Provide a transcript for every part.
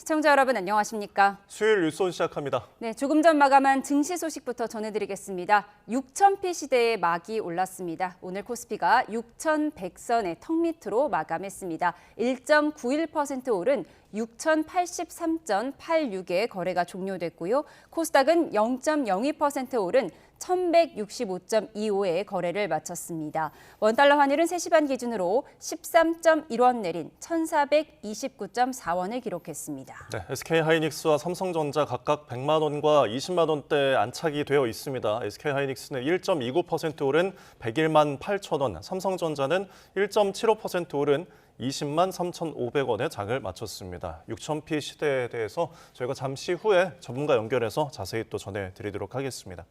시청자 여러분 안녕하십니까? 수요일 뉴스온 시작합니다. 네, 조금 전 마감한 증시 소식부터 전해드리겠습니다. 6,000피 시대의 막이 올랐습니다. 오늘 코스피가 6,100선의 턱 밑으로 마감했습니다. 1.91% 오른 6,083.86의 거래가 종료됐고요. 코스닥은 0.02% 오른 1,165.25의 거래를 마쳤습니다. 원달러 환율은 3시 반 기준으로 13.1원 내린 1,429.4원을 기록했습니다. 네, SK하이닉스와 삼성전자 각각 100만 원과 20만 원대 안착이 되어 있습니다. SK하이닉스는 1.29% 오른 101만 8천 원, 삼성전자는 1.75% 오른 20만 3,500원의 장을 마쳤습니다. 6,000피 시대에 대해서 저희가 잠시 후에 전문가 연결해서 자세히 또 전해드리도록 하겠습니다.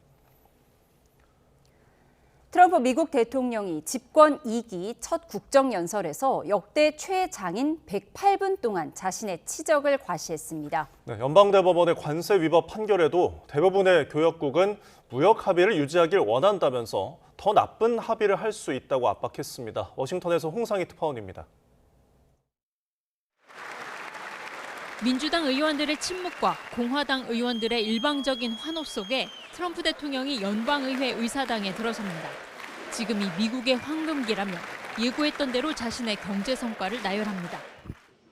트럼프 미국 대통령이 집권 2기 첫 국정연설에서 역대 최장인 108분 동안 자신의 치적을 과시했습니다. 네, 연방대법원의 관세 위법 판결에도 대부분의 교역국은 무역 합의를 유지하길 원한다면서 더 나쁜 합의를 할 수 있다고 압박했습니다. 워싱턴에서 홍상희 특파원입니다. 민주당 의원들의 침묵과 공화당 의원들의 일방적인 환호 속에 트럼프 대통령이 연방의회 의사당에 들어섭니다. 지금이 미국의 황금기라며 예고했던 대로 자신의 경제 성과를 나열합니다.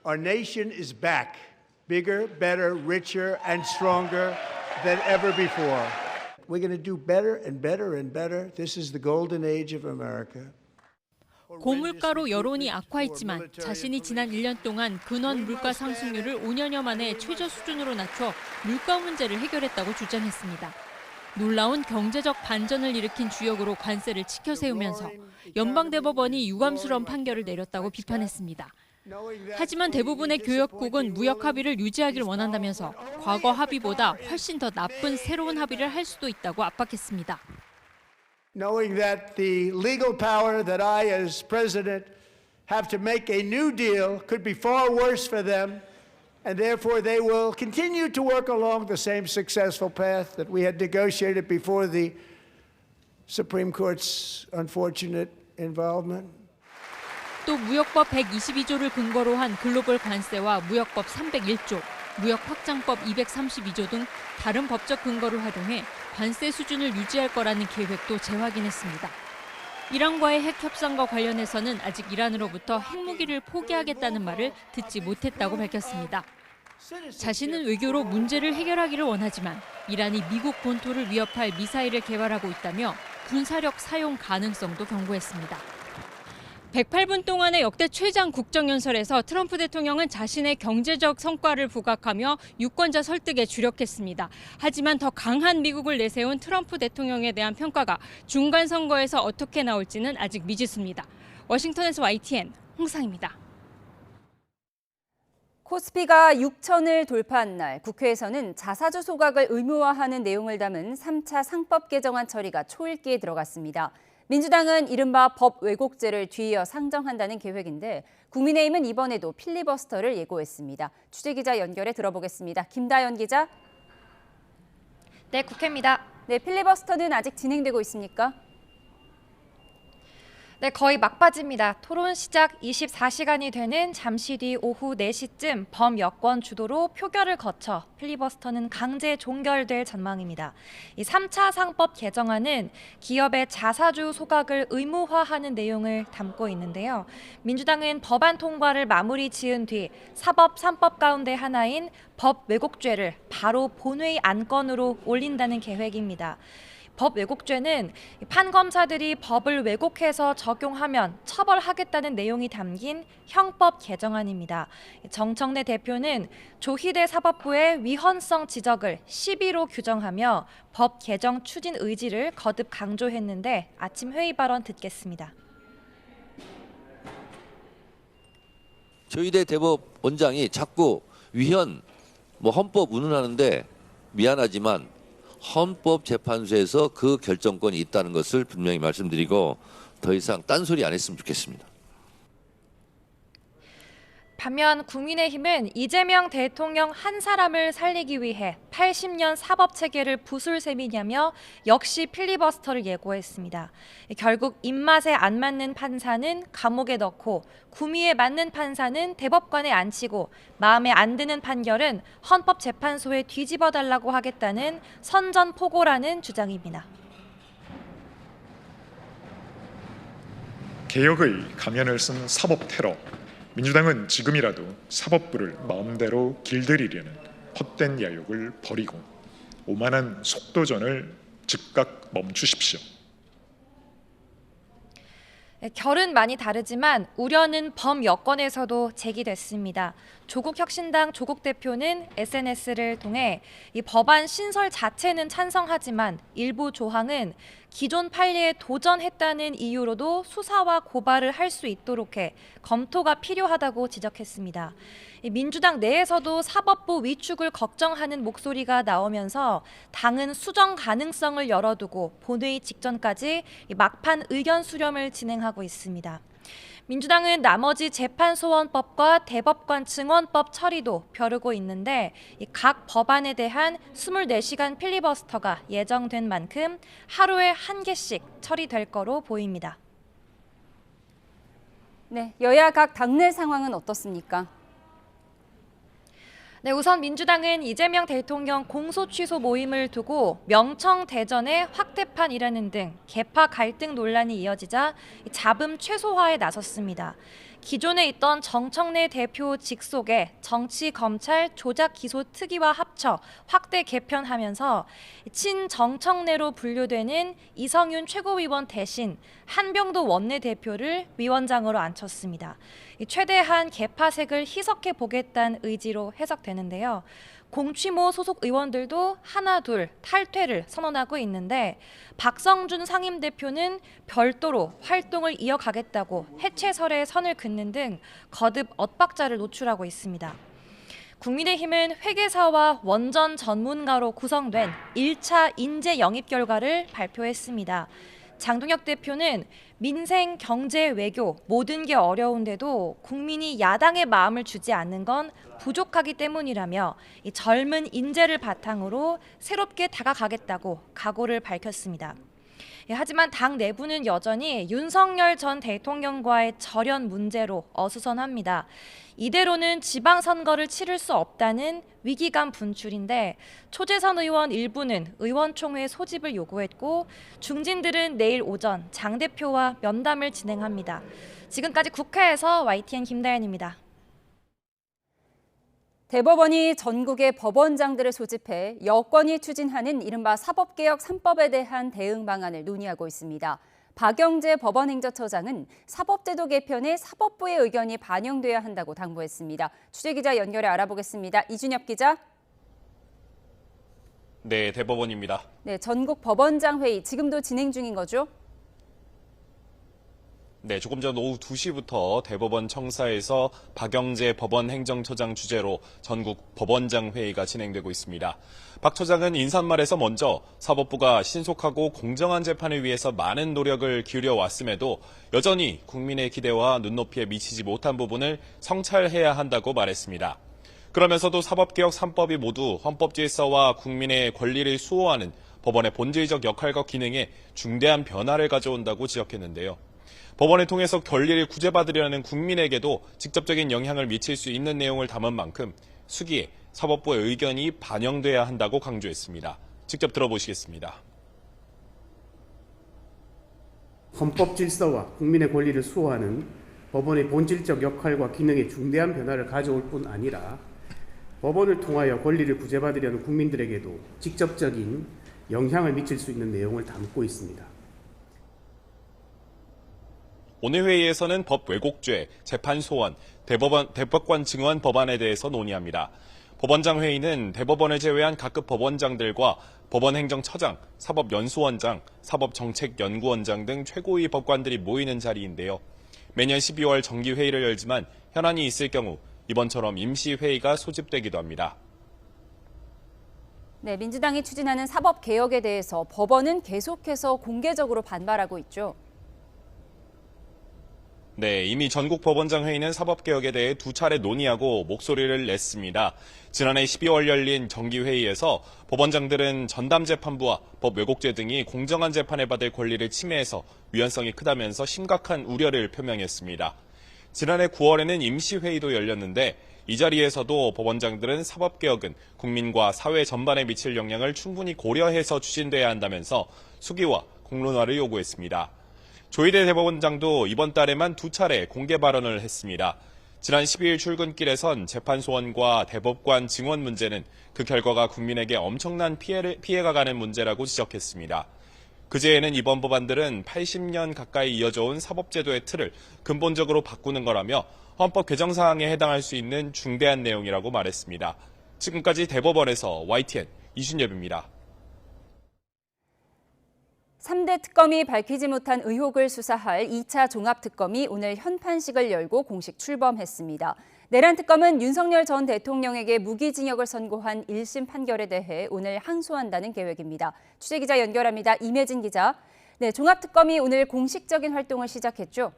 Our nation is back, bigger, better, richer, and stronger than ever before. We're going to do better and better and better. This is the golden age of America. 고물가로 여론이 악화했지만 자신이 지난 1년 동안 근원 물가 상승률을 5년여 만에 최저 수준으로 낮춰 물가 문제를 해결했다고 주장했습니다. 놀라운 경제적 반전을 일으킨 주역으로 관세를 치켜세우면서 연방대법원이 유감스러운 판결을 내렸다고 비판했습니다. 하지만 대부분의 교역국은 무역 합의를 유지하길 원한다면서 과거 합의보다 훨씬 더 나쁜 새로운 합의를 할 수도 있다고 압박했습니다. Knowing that the legal power that I as president have to make a new deal could be far worse for them, and therefore they will continue to work along the same successful path that we had negotiated before the Supreme Court's unfortunate involvement. 또 무역법 122조를 근거로 한 글로벌 관세와 무역법 301조, 무역확장법 232조 등 다른 법적 근거를 활용해 관세 수준을 유지할 거라는 계획도 재확인했습니다. 이란과의 핵 협상과 관련해서는 아직 이란으로부터 핵무기를 포기하겠다는 말을 듣지 못했다고 밝혔습니다. 자신은 외교로 문제를 해결하기를 원하지만 이란이 미국 본토를 위협할 미사일을 개발하고 있다며 군사력 사용 가능성도 경고했습니다. 108분 동안의 역대 최장 국정연설에서 트럼프 대통령은 자신의 경제적 성과를 부각하며 유권자 설득에 주력했습니다. 하지만 더 강한 미국을 내세운 트럼프 대통령에 대한 평가가 중간 선거에서 어떻게 나올지는 아직 미지수입니다. 워싱턴에서 YTN 홍상입니다. 코스피가 6천을 돌파한 날 국회에서는 자사주 소각을 의무화하는 내용을 담은 3차 상법 개정안 처리가 초읽기에 들어갔습니다. 민주당은 이른바 법 왜곡죄를 뒤이어 상정한다는 계획인데 국민의힘은 이번에도 필리버스터를 예고했습니다. 취재기자 연결해 들어보겠습니다. 김다연 기자. 네, 국회입니다. 네, 필리버스터는 아직 진행되고 있습니까? 네, 거의 막바지입니다. 토론 시작 24시간이 되는 잠시 뒤 오후 4시쯤 범여권 주도로 표결을 거쳐 필리버스터는 강제 종결될 전망입니다. 이 3차 상법 개정안은 기업의 자사주 소각을 의무화하는 내용을 담고 있는데요. 민주당은 법안 통과를 마무리 지은 뒤 사법 3법 가운데 하나인 법 왜곡죄를 바로 본회의 안건으로 올린다는 계획입니다. 법 왜곡죄는 판검사들이 법을 왜곡해서 적용하면 처벌하겠다는 내용이 담긴 형법 개정안입니다. 정청래 대표는 조희대 사법부의 위헌성 지적을 시비로 규정하며 법 개정 추진 의지를 거듭 강조했는데 아침 회의 발언 듣겠습니다. 조희대 대법원장이 자꾸 위헌, 헌법 운운하는데 미안하지만 헌법재판소에서 그 결정권이 있다는 것을 분명히 말씀드리고 더 이상 딴소리 안 했으면 좋겠습니다. 반면 국민의힘은 이재명 대통령 한 사람을 살리기 위해 80년 사법체계를 부술 셈이냐며 역시 필리버스터를 예고했습니다. 결국 입맛에 안 맞는 판사는 감옥에 넣고 구미에 맞는 판사는 대법관에 앉히고 마음에 안 드는 판결은 헌법재판소에 뒤집어달라고 하겠다는 선전포고라는 주장입니다. 개혁의 가면을 쓴 사법 테러. 민주당은 지금이라도 사법부를 마음대로 길들이려는 헛된 야욕을 버리고 오만한 속도전을 즉각 멈추십시오. 결은 많이 다르지만 우려는 범여권에서도 제기됐습니다. 조국혁신당 조국 대표는 SNS를 통해 이 법안 신설 자체는 찬성하지만 일부 조항은 기존 판례에 도전했다는 이유로도 수사와 고발을 할 수 있도록 해 검토가 필요하다고 지적했습니다. 민주당 내에서도 사법부 위축을 걱정하는 목소리가 나오면서 당은 수정 가능성을 열어두고 본회의 직전까지 막판 의견 수렴을 진행하고 있습니다. 민주당은 나머지 재판소원법과 대법관 증언법 처리도 벼르고 있는데 각 법안에 대한 24시간 필리버스터가 예정된 만큼 하루에 한 개씩 처리될 거로 보입니다. 네, 여야 각 당내 상황은 어떻습니까? 네, 우선 민주당은 이재명 대통령 공소 취소 모임을 두고 명청대전의 확대판이라는 등 계파 갈등 논란이 이어지자 잡음 최소화에 나섰습니다. 기존에 있던 정청래 대표 직속의 정치, 검찰, 조작 기소 특위와 합쳐 확대 개편하면서 친정청래로 분류되는 이성윤 최고위원 대신 한병도 원내대표를 위원장으로 앉혔습니다. 최대한 개파색을 희석해 보겠다는 의지로 해석되는데요. 공취모 소속 의원들도 하나 둘 탈퇴를 선언하고 있는데 박성준 상임대표는 별도로 활동을 이어가겠다고 해체설에 선을 긋는 등 거듭 엇박자를 노출하고 있습니다. 국민의힘은 회계사와 원전 전문가로 구성된 1차 인재 영입 결과를 발표했습니다. 장동혁 대표는 민생, 경제, 외교 모든 게 어려운데도 국민이 야당의 마음을 주지 않는 건 부족하기 때문이라며 이 젊은 인재를 바탕으로 새롭게 다가가겠다고 각오를 밝혔습니다. 하지만 당 내부는 여전히 윤석열 전 대통령과의 절연 문제로 어수선합니다. 이대로는 지방선거를 치를 수 없다는 위기감 분출인데 초재선 의원 일부는 의원총회 소집을 요구했고 중진들은 내일 오전 장 대표와 면담을 진행합니다. 지금까지 국회에서 YTN 김다연입니다. 대법원이 전국의 법원장들을 소집해 여권이 추진하는 이른바 사법개혁 3법에 대한 대응 방안을 논의하고 있습니다. 박영재 법원행정처장은 사법제도 개편에 사법부의 의견이 반영돼야 한다고 당부했습니다. 취재기자 연결해 알아보겠습니다. 이준엽 기자. 네, 대법원입니다. 네, 전국 법원장 회의 지금도 진행 중인 거죠? 네, 조금 전 오후 2시부터 대법원 청사에서 박영재 법원행정처장 주재로 전국 법원장 회의가 진행되고 있습니다. 박 처장은 인사말에서 먼저 사법부가 신속하고 공정한 재판을 위해서 많은 노력을 기울여 왔음에도 여전히 국민의 기대와 눈높이에 미치지 못한 부분을 성찰해야 한다고 말했습니다. 그러면서도 사법개혁 3법이 모두 헌법 질서와 국민의 권리를 수호하는 법원의 본질적 역할과 기능에 중대한 변화를 가져온다고 지적했는데요. 법원을 통해서 권리를 구제받으려는 국민에게도 직접적인 영향을 미칠 수 있는 내용을 담은 만큼 수기에 사법부의 의견이 반영돼야 한다고 강조했습니다. 직접 들어보시겠습니다. 헌법 질서와 국민의 권리를 수호하는 법원의 본질적 역할과 기능에 중대한 변화를 가져올 뿐 아니라 법원을 통하여 권리를 구제받으려는 국민들에게도 직접적인 영향을 미칠 수 있는 내용을 담고 있습니다. 오늘 회의에서는 법 왜곡죄, 재판 소원, 대법관 증언 법안에 대해서 논의합니다. 법원장 회의는 대법원을 제외한 각급 법원장들과 법원행정처장, 사법연수원장, 사법정책연구원장 등 최고위 법관들이 모이는 자리인데요. 매년 12월 정기회의를 열지만 현안이 있을 경우 이번처럼 임시회의가 소집되기도 합니다. 네, 민주당이 추진하는 사법개혁에 대해서 법원은 계속해서 공개적으로 반발하고 있죠. 네, 이미 전국 법원장 회의는 사법개혁에 대해 2차례 논의하고 목소리를 냈습니다. 지난해 12월 열린 정기회의에서 법원장들은 전담재판부와 법 왜곡죄 등이 공정한 재판을 받을 권리를 침해해서 위헌성이 크다면서 심각한 우려를 표명했습니다. 지난해 9월에는 임시회의도 열렸는데 이 자리에서도 법원장들은 사법개혁은 국민과 사회 전반에 미칠 영향을 충분히 고려해서 추진돼야 한다면서 수기와 공론화를 요구했습니다. 조희대 대법원장도 이번 달에만 2차례 공개 발언을 했습니다. 지난 12일 출근길에선 재판 소원과 대법관 증언 문제는 그 결과가 국민에게 엄청난 피해가 가는 문제라고 지적했습니다. 그제에는 이번 법안들은 80년 가까이 이어져 온 사법제도의 틀을 근본적으로 바꾸는 거라며 헌법 개정 사항에 해당할 수 있는 중대한 내용이라고 말했습니다. 지금까지 대법원에서 YTN 이준엽입니다. 3대 특검이 밝히지 못한 의혹을 수사할 2차 종합특검이 오늘 현판식을 열고 공식 출범했습니다. 내란 특검은 윤석열 전 대통령에게 무기징역을 선고한 1심 판결에 대해 오늘 항소한다는 계획입니다. 취재기자 연결합니다. 임혜진 기자. 네, 종합특검이 오늘 공식적인 활동을 시작했죠?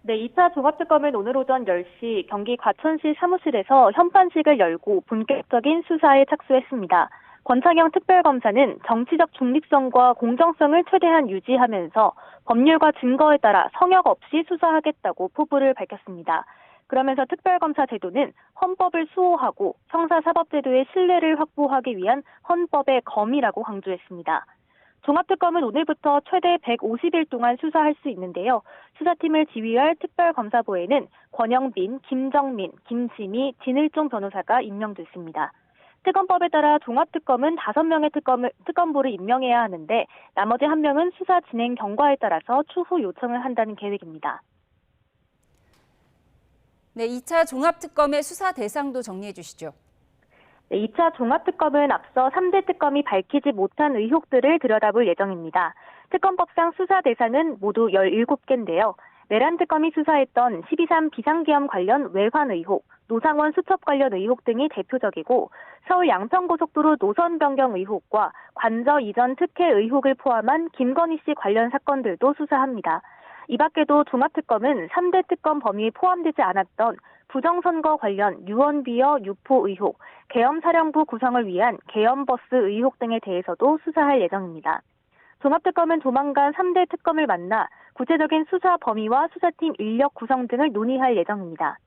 네, 2차 종합특검은 오늘 오전 10시 경기 과천시 사무실에서 현판식을 열고 본격적인 수사에 착수했습니다. 권창형 특별검사는 정치적 중립성과 공정성을 최대한 유지하면서 법률과 증거에 따라 성역 없이 수사하겠다고 포부를 밝혔습니다. 그러면서 특별검사 제도는 헌법을 수호하고 형사사법제도의 신뢰를 확보하기 위한 헌법의 검이라고 강조했습니다. 종합특검은 오늘부터 최대 150일 동안 수사할 수 있는데요. 수사팀을 지휘할 특별검사부에는 권영빈, 김정민, 김시미, 진일종 변호사가 임명됐습니다. 특검법에 따라 종합특검은 5명의 특검부를 임명해야 하는데 나머지 1명은 수사 진행 경과에 따라서 추후 요청을 한다는 계획입니다. 네, 2차 종합특검의 수사 대상도 정리해 주시죠. 네, 2차 종합특검은 앞서 3대 특검이 밝히지 못한 의혹들을 들여다볼 예정입니다. 특검법상 수사 대상은 모두 17개인데요. 내란 특검이 수사했던 12.3 비상계엄 관련 외환 의혹, 노상원 수첩 관련 의혹 등이 대표적이고 서울 양평고속도로 노선 변경 의혹과 관저 이전 특혜 의혹을 포함한 김건희 씨 관련 사건들도 수사합니다. 이 밖에도 종합특검은 3대 특검 범위에 포함되지 않았던 부정선거 관련 유언비어 유포 의혹, 계엄사령부 구성을 위한 계엄버스 의혹 등에 대해서도 수사할 예정입니다. 종합특검은 조만간 3대 특검을 만나 구체적인 수사 범위와 수사팀 인력 구성 등을 논의할 예정입니다.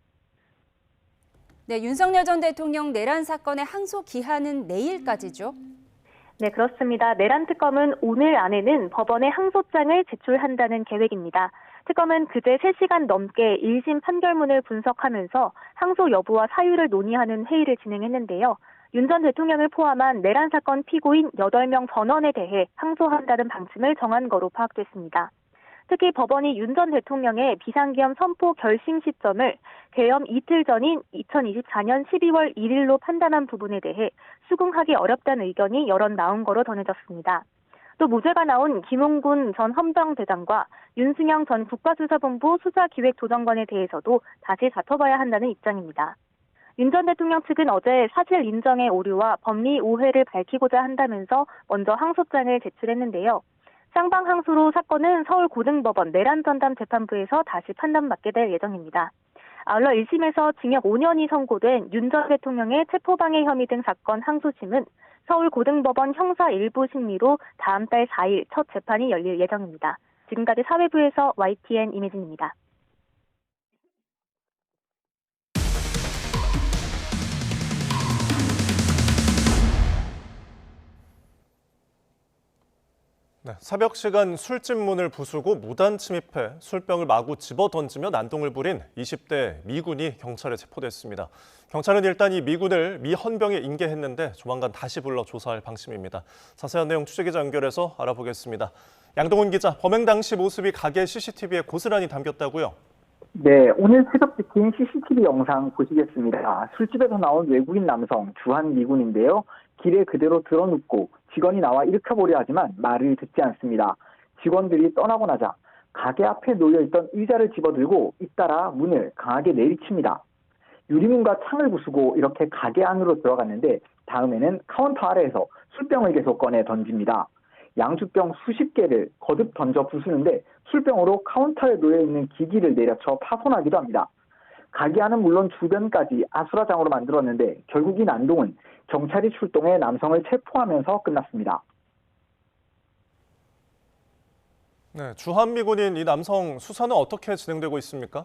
네, 윤석열 전 대통령 내란 사건의 항소 기한은 내일까지죠? 네, 그렇습니다. 내란 특검은 오늘 안에는 법원에 항소장을 제출한다는 계획입니다. 특검은 그제 3시간 넘게 1심 판결문을 분석하면서 항소 여부와 사유를 논의하는 회의를 진행했는데요. 윤 전 대통령을 포함한 내란 사건 피고인 8명 전원에 대해 항소한다는 방침을 정한 거로 파악됐습니다. 특히 법원이 윤 전 대통령의 비상계엄 선포 결심 시점을 계엄 이틀 전인 2024년 12월 1일로 판단한 부분에 대해 수긍하기 어렵다는 의견이 여럿 나온 거로 전해졌습니다. 또 무죄가 나온 김웅군 전 헌병대장과 윤승영 전 국가수사본부 수사기획조정관에 대해서도 다시 다퉈봐야 한다는 입장입니다. 윤 전 대통령 측은 어제 사실 인정의 오류와 법리 오해를 밝히고자 한다면서 먼저 항소장을 제출했는데요. 쌍방 항소로 사건은 서울고등법원 내란전담재판부에서 다시 판단받게 될 예정입니다. 아울러 1심에서 징역 5년이 선고된 윤 전 대통령의 체포방해 혐의 등 사건 항소심은 서울고등법원 형사 일부 심리로 다음 달 4일 첫 재판이 열릴 예정입니다. 지금까지 사회부에서 YTN 임혜진입니다. 네, 새벽 시간 술집 문을 부수고 무단 침입해 술병을 마구 집어던지며 난동을 부린 20대 미군이 경찰에 체포됐습니다. 경찰은 일단 이 미군을 미 헌병에 인계했는데 조만간 다시 불러 조사할 방침입니다. 자세한 내용 취재기자 연결해서 알아보겠습니다. 양동훈 기자, 범행 당시 모습이 가게 CCTV에 고스란히 담겼다고요? 네, 오늘 새벽 찍힌 CCTV 영상 보시겠습니다. 술집에서 나온 외국인 남성 주한 미군인데요. 길에 그대로 드러눕고 직원이 나와 일으켜보려 하지만 말을 듣지 않습니다. 직원들이 떠나고 나자 가게 앞에 놓여있던 의자를 집어들고 잇따라 문을 강하게 내리칩니다. 유리문과 창을 부수고 이렇게 가게 안으로 들어갔는데 다음에는 카운터 아래에서 술병을 계속 꺼내 던집니다. 양주병 수십 개를 거듭 던져 부수는데 술병으로 카운터에 놓여 있는 기기를 내려쳐 파손하기도 합니다. 가게 안은 물론 주변까지 아수라장으로 만들었는데 결국 이 난동은 경찰이 출동해 남성을 체포하면서 끝났습니다. 네, 주한미군인 이 남성 수사는 어떻게 진행되고 있습니까?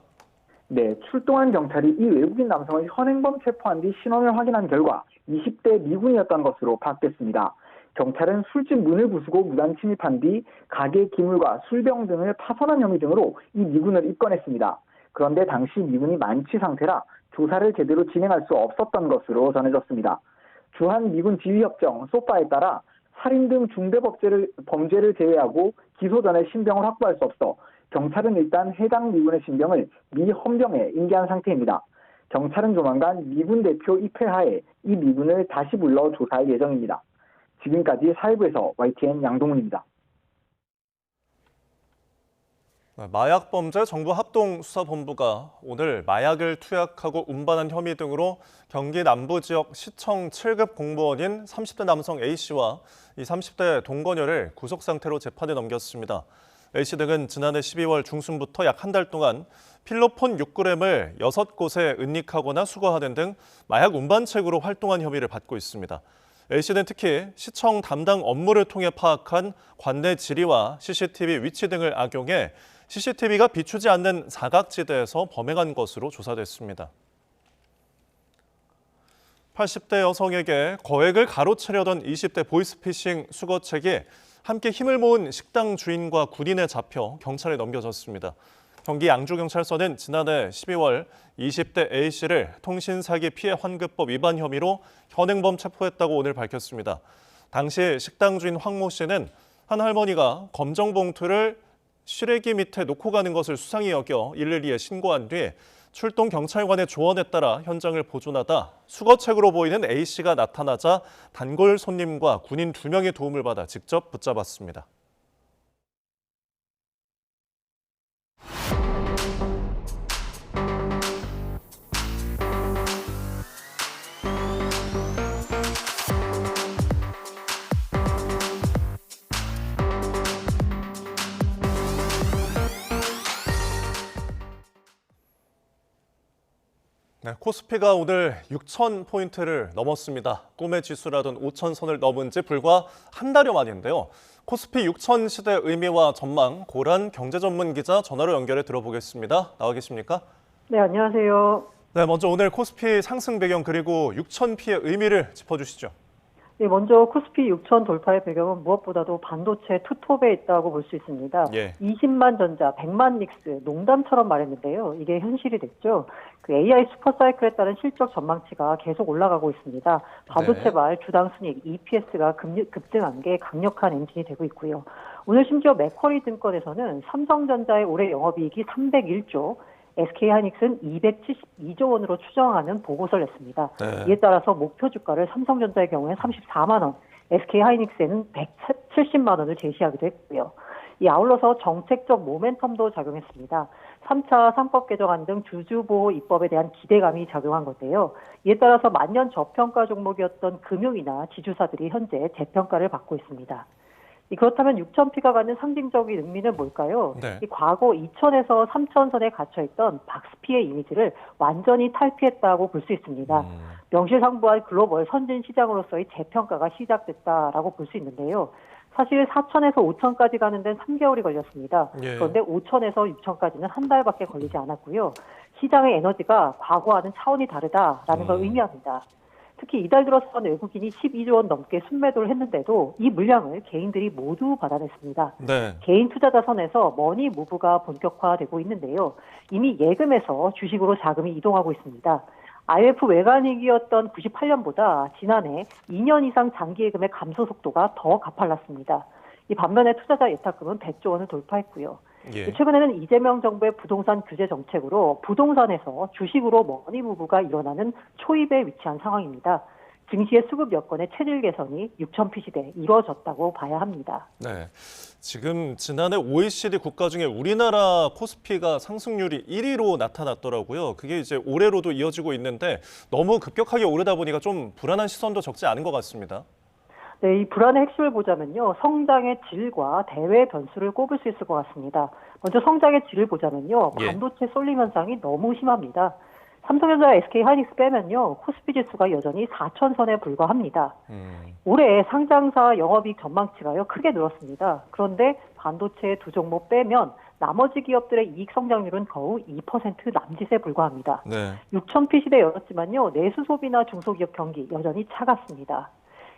네, 출동한 경찰이 이 외국인 남성을 현행범 체포한 뒤 신원을 확인한 결과 20대 미군이었던 것으로 파악됐습니다. 경찰은 술집 문을 부수고 무단 침입한 뒤 가게 기물과 술병 등을 파손한 혐의 등으로 이 미군을 입건했습니다. 그런데 당시 미군이 만취 상태라 조사를 제대로 진행할 수 없었던 것으로 전해졌습니다. 주한 미군 지휘협정 소파에 따라 살인 등 중대 범죄를 제외하고 기소 전에 신병을 확보할 수 없어 경찰은 일단 해당 미군의 신병을 미 헌병에 인계한 상태입니다. 경찰은 조만간 미군 대표 입회하에 이 미군을 다시 불러 조사할 예정입니다. 지금까지 사회부에서 YTN 양동훈입니다. 마약범죄 정부합동수사본부가 오늘 마약을 투약하고 운반한 혐의 등으로 경기 남부 지역 시청 7급 공무원인 30대 남성 A씨와 이 30대 동거녀를 구속 상태로 재판에 넘겼습니다. A씨 등은 지난해 12월 중순부터 약 한 달 동안 필로폰 6g을 6곳에 은닉하거나 수거하는 등 마약 운반책으로 활동한 혐의를 받고 있습니다. A씨는 특히 시청 담당 업무를 통해 파악한 관내 지리와 CCTV 위치 등을 악용해 CCTV가 비추지 않는 사각지대에서 범행한 것으로 조사됐습니다. 80대 여성에게 거액을 가로채려던 20대 보이스피싱 수거책이 함께 힘을 모은 식당 주인과 군인에 잡혀 경찰에 넘겨졌습니다. 경기 양주경찰서는 지난해 12월 20대 A씨를 통신사기 피해 환급법 위반 혐의로 현행범 체포했다고 오늘 밝혔습니다. 당시 식당 주인 황모 씨는 한 할머니가 검정 봉투를 시래기 밑에 놓고 가는 것을 수상히 여겨 112에 신고한 뒤 출동 경찰관의 조언에 따라 현장을 보존하다 수거책으로 보이는 A씨가 나타나자 단골 손님과 군인 2명의 도움을 받아 직접 붙잡았습니다. 네, 코스피가 오늘 6,000포인트를 넘었습니다. 꿈의 지수라던 5,000선을 넘은 지 불과 한 달여 만인데요. 코스피 6,000 시대 의미와 전망, 고란 경제전문기자 전화로 연결해 들어보겠습니다. 나와 계십니까? 네, 안녕하세요. 네, 먼저 오늘 코스피 상승 배경 그리고 6,000P의 의미를 짚어주시죠. 네, 먼저 코스피 6,000 돌파의 배경은 무엇보다도 반도체 투톱에 있다고 볼 수 있습니다. 20만 전자, 100만 닉스, 농담처럼 말했는데요. 이게 현실이 됐죠. 그 AI 슈퍼사이클에 따른 실적 전망치가 계속 올라가고 있습니다. 반도체발 주당 순이익 EPS가 급등한 게 강력한 엔진이 되고 있고요. 오늘 심지어 맥쿼리 증권에서는 삼성전자의 올해 영업이익이 301조, SK하이닉스는 272조 원으로 추정하는 보고서를 냈습니다. 이에 따라서 목표 주가를 삼성전자의 경우에 34만 원, SK하이닉스에는 170만 원을 제시하기도 했고요. 이 아울러서 정책적 모멘텀도 작용했습니다. 3차 상법 개정안 등 주주보호 입법에 대한 기대감이 작용한 건데요. 이에 따라서 만년 저평가 종목이었던 금융이나 지주사들이 현재 재평가를 받고 있습니다. 그렇다면 6,000P가 갖는 상징적인 의미는 뭘까요? 이 과거 2,000에서 3,000선에 갇혀있던 박스피의 이미지를 완전히 탈피했다고 볼 수 있습니다. 명실상부한 글로벌 선진 시장으로서의 재평가가 시작됐다라고 볼 수 있는데요. 사실 4,000에서 5,000까지 가는 데는 3개월이 걸렸습니다. 그런데 5,000에서 6,000까지는 한 달밖에 걸리지 않았고요. 시장의 에너지가 과거와는 차원이 다르다라는 걸 의미합니다. 특히 이달 들어서는 외국인이 12조 원 넘게 순매도를 했는데도 이 물량을 개인들이 모두 받아냈습니다. 개인 투자자 선에서 머니 무브가 본격화되고 있는데요. 이미 예금에서 주식으로 자금이 이동하고 있습니다. IMF 외환위기였던 98년보다 지난해 2년 이상 장기 예금의 감소 속도가 더 가팔랐습니다. 이 반면에 투자자 예탁금은 100조 원을 돌파했고요. 최근에는 이재명 정부의 부동산 규제 정책으로 부동산에서 주식으로 머니 무브가 일어나는 초입에 위치한 상황입니다. 증시의 수급 여건의 체질 개선이 6,000P 시대에 이루어졌다고 봐야 합니다. 네, 지금 지난해 OECD 국가 중에 우리나라 코스피가 상승률이 1위로 나타났더라고요. 그게 이제 올해로도 이어지고 있는데 너무 급격하게 오르다 보니까 좀 불안한 시선도 적지 않은 것 같습니다. 네, 이 불안의 핵심을 보자면요. 성장의 질과 대외 변수를 꼽을 수 있을 것 같습니다. 먼저 성장의 질을 보자면요. 반도체 쏠림 현상이 너무 심합니다. 삼성전자, SK 하이닉스 빼면요. 코스피 지수가 여전히 4,000선에 불과합니다. 올해 상장사 영업이익 전망치가요. 크게 늘었습니다. 그런데 반도체 두 종목 빼면 나머지 기업들의 이익 성장률은 거의 2% 남짓에 불과합니다. 6,000피 시대 열었지만요. 내수 소비나 중소기업 경기 여전히 차갑습니다.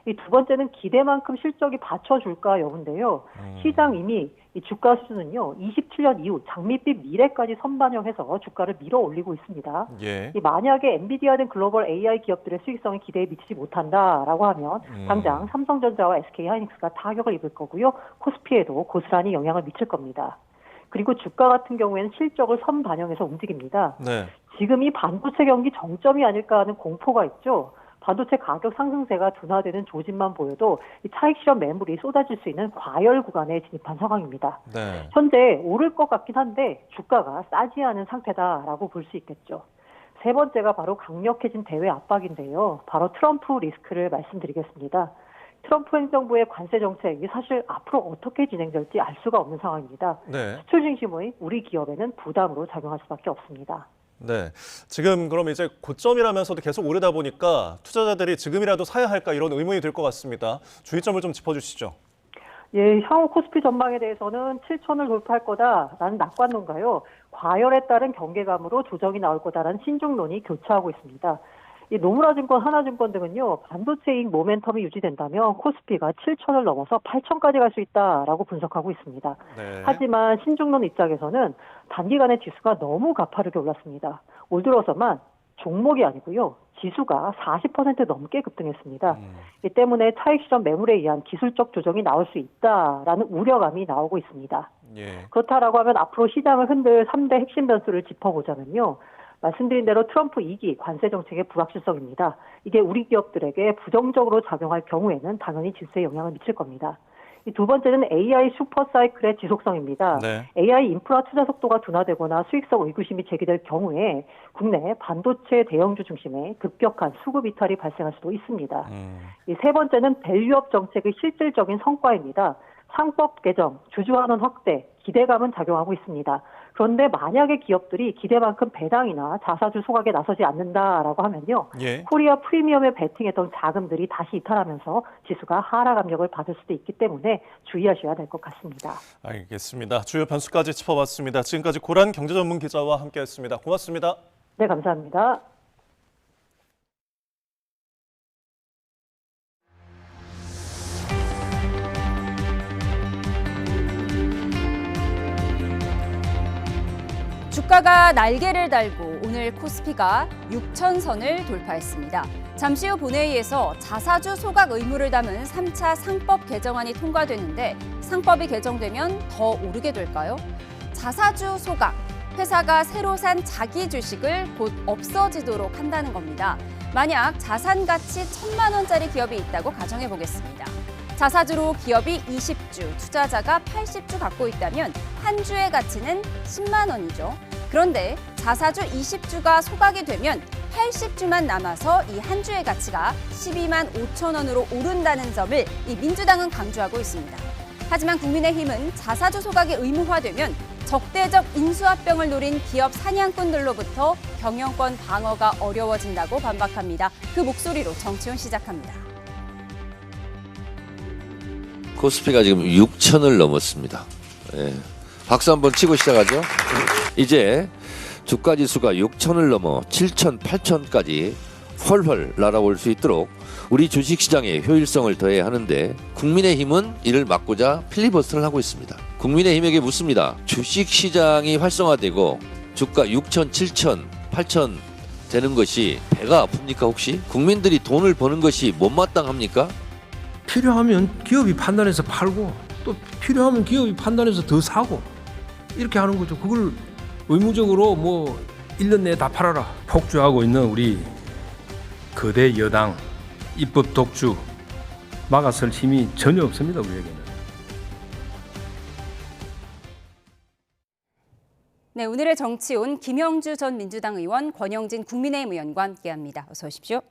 이 두 번째는 기대만큼 실적이 받쳐줄까 여부인데요. 시장 이미 이 주가 수준은요. 27년 이후 장밋빛 미래까지 선반영해서 주가를 밀어 올리고 있습니다. 이 만약에 엔비디아 등 글로벌 AI 기업들의 수익성에 기대에 미치지 못한다라고 하면 당장 삼성전자와 SK 하이닉스가 타격을 입을 거고요. 코스피에도 고스란히 영향을 미칠 겁니다. 그리고 주가 같은 경우에는 실적을 선반영해서 움직입니다. 지금 이 반도체 경기 정점이 아닐까 하는 공포가 있죠. 반도체 가격 상승세가 둔화되는 조짐만 보여도 이 차익 실현 매물이 쏟아질 수 있는 과열 구간에 진입한 상황입니다. 현재 오를 것 같긴 한데 주가가 싸지 않은 상태다라고 볼 수 있겠죠. 세 번째가 바로 강력해진 대외 압박인데요. 바로 트럼프 리스크를 말씀드리겠습니다. 트럼프 행정부의 관세 정책이 사실 앞으로 어떻게 진행될지 알 수가 없는 상황입니다. 수출 중심의 우리 기업에는 부담으로 작용할 수밖에 없습니다. 지금 그럼 이제 고점이라면서도 계속 오르다 보니까 투자자들이 지금이라도 사야 할까 이런 의문이 들 것 같습니다. 주의점을 좀 짚어주시죠. 예, 향후 코스피 전망에 대해서는 7,000을 돌파할 거다라는 낙관론가요. 과열에 따른 경계감으로 조정이 나올 거다라는 신중론이 교차하고 있습니다. 이 노무라증권, 하나증권 등은요. 반도체 이익 모멘텀이 유지된다면 코스피가 7,000을 넘어서 8,000까지 갈 수 있다라고 분석하고 있습니다. 하지만 신중론 입장에서는 단기간에 지수가 너무 가파르게 올랐습니다. 올 들어서만 종목이 아니고요. 지수가 40% 넘게 급등했습니다. 이 때문에 차익 실현 매물에 의한 기술적 조정이 나올 수 있다라는 우려감이 나오고 있습니다. 그렇다라고 하면 앞으로 시장을 흔들 3대 핵심 변수를 짚어보자면요. 말씀드린 대로 트럼프 2기 관세 정책의 불확실성입니다. 이게 우리 기업들에게 부정적으로 작용할 경우에는 당연히 지수에 영향을 미칠 겁니다. 이 두 번째는 AI 슈퍼사이클의 지속성입니다. AI 인프라 투자 속도가 둔화되거나 수익성 의구심이 제기될 경우에 국내 반도체 대형주 중심의 급격한 수급 이탈이 발생할 수도 있습니다. 이 세 번째는 밸류업 정책의 실질적인 성과입니다. 상법 개정, 주주환원 확대, 기대감은 작용하고 있습니다. 그런데 만약에 기업들이 기대만큼 배당이나 자사주 소각에 나서지 않는다라고 하면요. 코리아 프리미엄에 베팅했던 자금들이 다시 이탈하면서 지수가 하락 압력을 받을 수도 있기 때문에 주의하셔야 될 것 같습니다. 알겠습니다. 주요 변수까지 짚어봤습니다. 지금까지 고란 경제전문기자와 함께했습니다. 고맙습니다. 네, 감사합니다. 주가가 날개를 달고 오늘 코스피가 6,000선을 돌파했습니다. 잠시 후 본회의에서 자사주 소각 의무를 담은 3차 상법 개정안이 통과되는데 상법이 개정되면 더 오르게 될까요? 자사주 소각, 회사가 새로 산 자기 주식을 곧 없어지도록 한다는 겁니다. 만약 자산 가치 1,000만 원짜리 기업이 있다고 가정해 보겠습니다. 자사주로 기업이 20주, 투자자가 80주 갖고 있다면 한 주의 가치는 10만 원이죠. 그런데 자사주 20주가 소각이 되면 80주만 남아서 이 한 주의 가치가 12만 5천 원으로 오른다는 점을 이 민주당은 강조하고 있습니다. 하지만 국민의힘은 자사주 소각이 의무화되면 적대적 인수합병을 노린 기업 사냥꾼들로부터 경영권 방어가 어려워진다고 반박합니다. 그 목소리로 정치원 시작합니다. 코스피가 지금 6,000을 넘었습니다. 박수 한번 치고 시작하죠. 이제 주가 지수가 6,000을 넘어 7,000, 8,000까지 훨훨 날아올 수 있도록 우리 주식시장에 효율성을 더해야 하는데 국민의힘은 이를 막고자 필리버스터를 하고 있습니다. 국민의힘에게 묻습니다. 주식시장이 활성화되고 주가 6,000, 7,000, 8,000 되는 것이 배가 아픕니까 혹시? 국민들이 돈을 버는 것이 못마땅합니까? 필요하면 기업이 판단해서 팔고 또 필요하면 기업이 판단해서 더 사고 이렇게 하는 거죠. 그걸 의무적으로 1년 내에 다 팔아라. 폭주하고 있는 우리 거대 여당 입법 독주 막아설 힘이 전혀 없습니다. 우리에게는. 네, 오늘의 정치온 김영주 전 민주당 의원, 권영진 국민의힘 의원과 함께합니다. 어서 오십시오.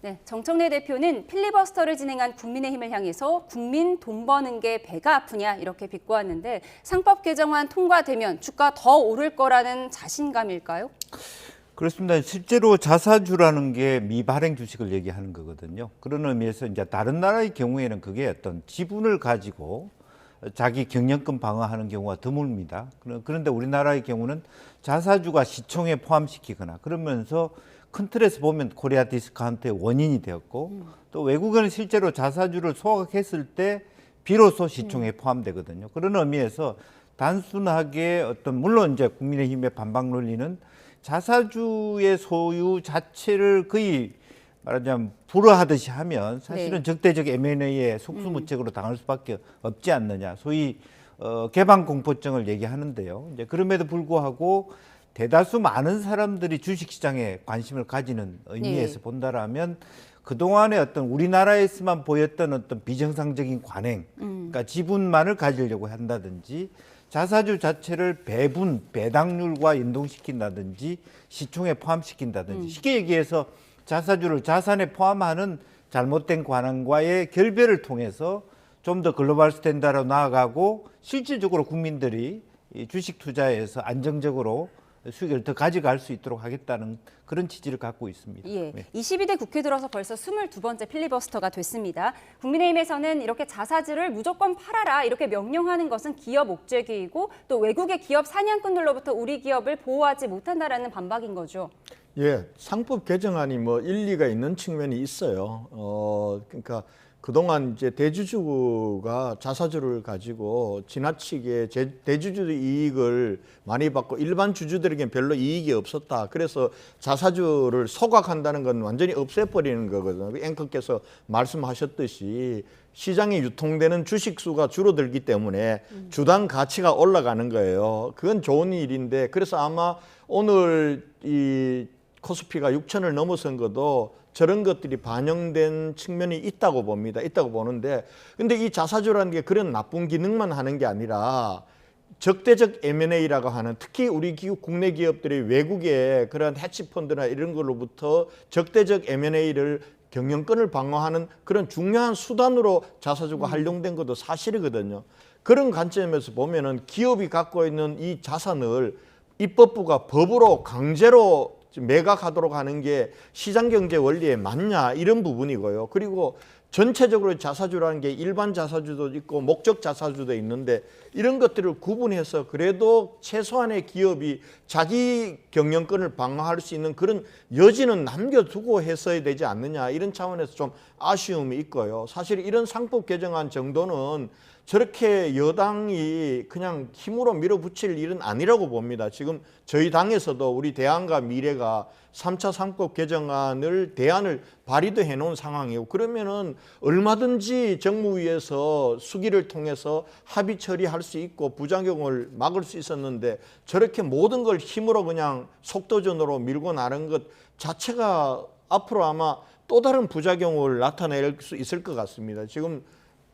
네, 정청래 대표는 필리버스터를 진행한 국민의힘을 향해서 국민 돈 버는 게 배가 아프냐 이렇게 비꼬았는데 상법 개정안 통과되면 주가 더 오를 거라는 자신감일까요? 그렇습니다. 실제로 자사주라는 게 미발행 주식을 얘기하는 거거든요. 그런 의미에서 이제 다른 나라의 경우에는 그게 어떤 지분을 가지고 자기 경영권 방어하는 경우가 드뭅니다. 그런데 우리나라의 경우는 자사주가 시총에 포함시키거나 그러면서 큰 틀에서 보면 코리아 디스카운트의 원인이 되었고 또 외국에는 실제로 자사주를 소각했을 때 비로소 시총에 포함되거든요. 그런 의미에서 단순하게 어떤 물론 이제 국민의힘의 반박 논리는 자사주의 소유 자체를 거의 말하자면 불허하듯이 하면 사실은 적대적 M&A에 속수무책으로 당할 수밖에 없지 않느냐. 소위 개방 공포증을 얘기하는데요. 이제 그럼에도 불구하고 대다수 많은 사람들이 주식시장에 관심을 가지는 의미에서 본다라면 그동안의 어떤 우리나라에서만 보였던 어떤 비정상적인 관행, 그러니까 지분만을 가지려고 한다든지 자사주 자체를 배분, 배당률과 연동시킨다든지 시총에 포함시킨다든지 쉽게 얘기해서 자사주를 자산에 포함하는 잘못된 관행과의 결별을 통해서 좀 더 글로벌 스탠다드로 나아가고 실질적으로 국민들이 이 주식 투자에서 안정적으로 수익을 더 가져갈 수 있도록 하겠다는 그런 취지를 갖고 있습니다. 예, 네. 22대 국회 들어서 벌써 22번째 필리버스터가 됐습니다. 국민의힘에서는 이렇게 자사주를 무조건 팔아라 이렇게 명령하는 것은 기업 옥죄기이고 또 외국의 기업 사냥꾼들로부터 우리 기업을 보호하지 못한다라는 반박인 거죠. 예, 상법 개정안이 뭐 일리가 있는 측면이 있어요. 그러니까 그동안 이제 대주주가 자사주를 가지고 지나치게 대주주 이익을 많이 받고 일반 주주들에게는 별로 이익이 없었다. 그래서 자사주를 소각한다는 건 완전히 없애버리는 거거든요. 앵커께서 말씀하셨듯이 시장에 유통되는 주식 수가 줄어들기 때문에 주당 가치가 올라가는 거예요. 그건 좋은 일인데 그래서 아마 오늘 이 코스피가 6천을 넘어선 것도 저런 것들이 반영된 측면이 있다고 봅니다. 있다고 보는데 근데 이 자사주라는 게 그런 나쁜 기능만 하는 게 아니라 적대적 M&A라고 하는 특히 우리 국내 기업들이 외국의 그런 해치펀드나 이런 걸로부터 적대적 M&A를 경영권을 방어하는 그런 중요한 수단으로 자사주가 활용된 것도 사실이거든요. 그런 관점에서 보면은 기업이 갖고 있는 이 자산을 입법부가 법으로 강제로 매각하도록 하는 게 시장경제 원리에 맞냐 이런 부분이고요. 그리고 전체적으로 자사주라는 게 일반 자사주도 있고 목적 자사주도 있는데 이런 것들을 구분해서 그래도 최소한의 기업이 자기 경영권을 방어할 수 있는 그런 여지는 남겨두고 했어야 되지 않느냐 이런 차원에서 좀 아쉬움이 있고요. 사실 이런 상법 개정안 정도는 저렇게 여당이 그냥 힘으로 밀어붙일 일은 아니라고 봅니다. 지금 저희 당에서도 우리 대안과 미래가 3차 상법 개정안을 대안을 발의도 해놓은 상황이고 그러면은 얼마든지 정무위에서 수기를 통해서 합의 처리할 수 있고 부작용을 막을 수 있었는데 저렇게 모든 걸 힘으로 그냥 속도전으로 밀고 나른 것 자체가 앞으로 아마 또 다른 부작용을 나타낼 수 있을 것 같습니다. 지금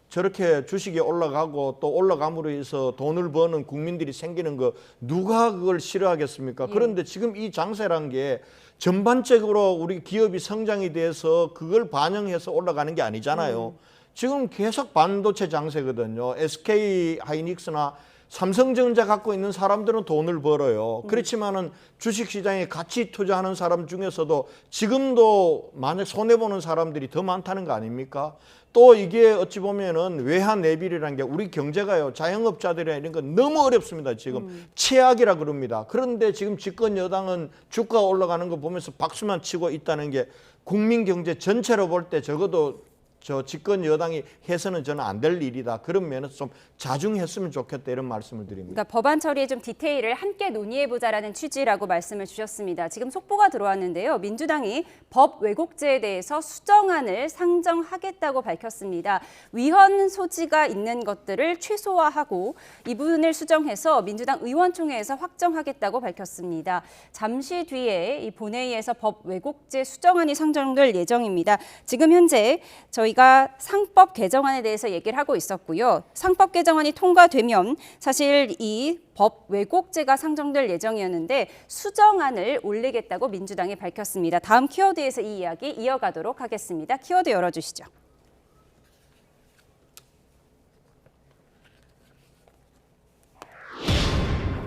저렇게 주식이 올라가고 또 올라감으로 해서 돈을 버는 국민들이 생기는 거 누가 그걸 싫어하겠습니까? 그런데 지금 이 장세란 게 전반적으로 우리 기업이 성장이 돼서 그걸 반영해서 올라가는 게 아니잖아요. 지금 계속 반도체 장세거든요. SK 하이닉스나 삼성전자 갖고 있는 사람들은 돈을 벌어요. 그렇지만은 주식시장에 같이 투자하는 사람 중에서도 지금도 만약 손해보는 사람들이 더 많다는 거 아닙니까? 또 이게 어찌 보면은 외환 내비라는 게 우리 경제가요 자영업자들이나 이런 건 너무 어렵습니다. 지금 최악이라 그럽니다. 그런데 지금 집권 여당은 주가 올라가는 거 보면서 박수만 치고 있다는 게 국민 경제 전체로 볼 때 적어도 저 집권 여당이 해서는 저는 안 될 일이다. 그런 면에서 좀 자중했으면 좋겠다 이런 말씀을 드립니다. 그러니까 법안 처리에 좀 디테일을 함께 논의해보자라는 취지라고 말씀을 주셨습니다. 지금 속보가 들어왔는데요. 민주당이 법 왜곡죄에 대해서 수정안을 상정하겠다고 밝혔습니다. 위헌 소지가 있는 것들을 최소화하고 이 부분을 수정해서 민주당 의원총회에서 확정하겠다고 밝혔습니다. 잠시 뒤에 이 본회의에서 법 왜곡죄 수정안이 상정될 예정입니다. 지금 현재 저희가 저희가 상법 개정안에 대해서 얘기를 하고 있었고요. 상법 개정안이 통과되면 사실 이 법 왜곡죄가 상정될 예정이었는데 수정안을 올리겠다고 민주당이 밝혔습니다. 다음 키워드에서 이 이야기 이어가도록 하겠습니다. 키워드 열어주시죠.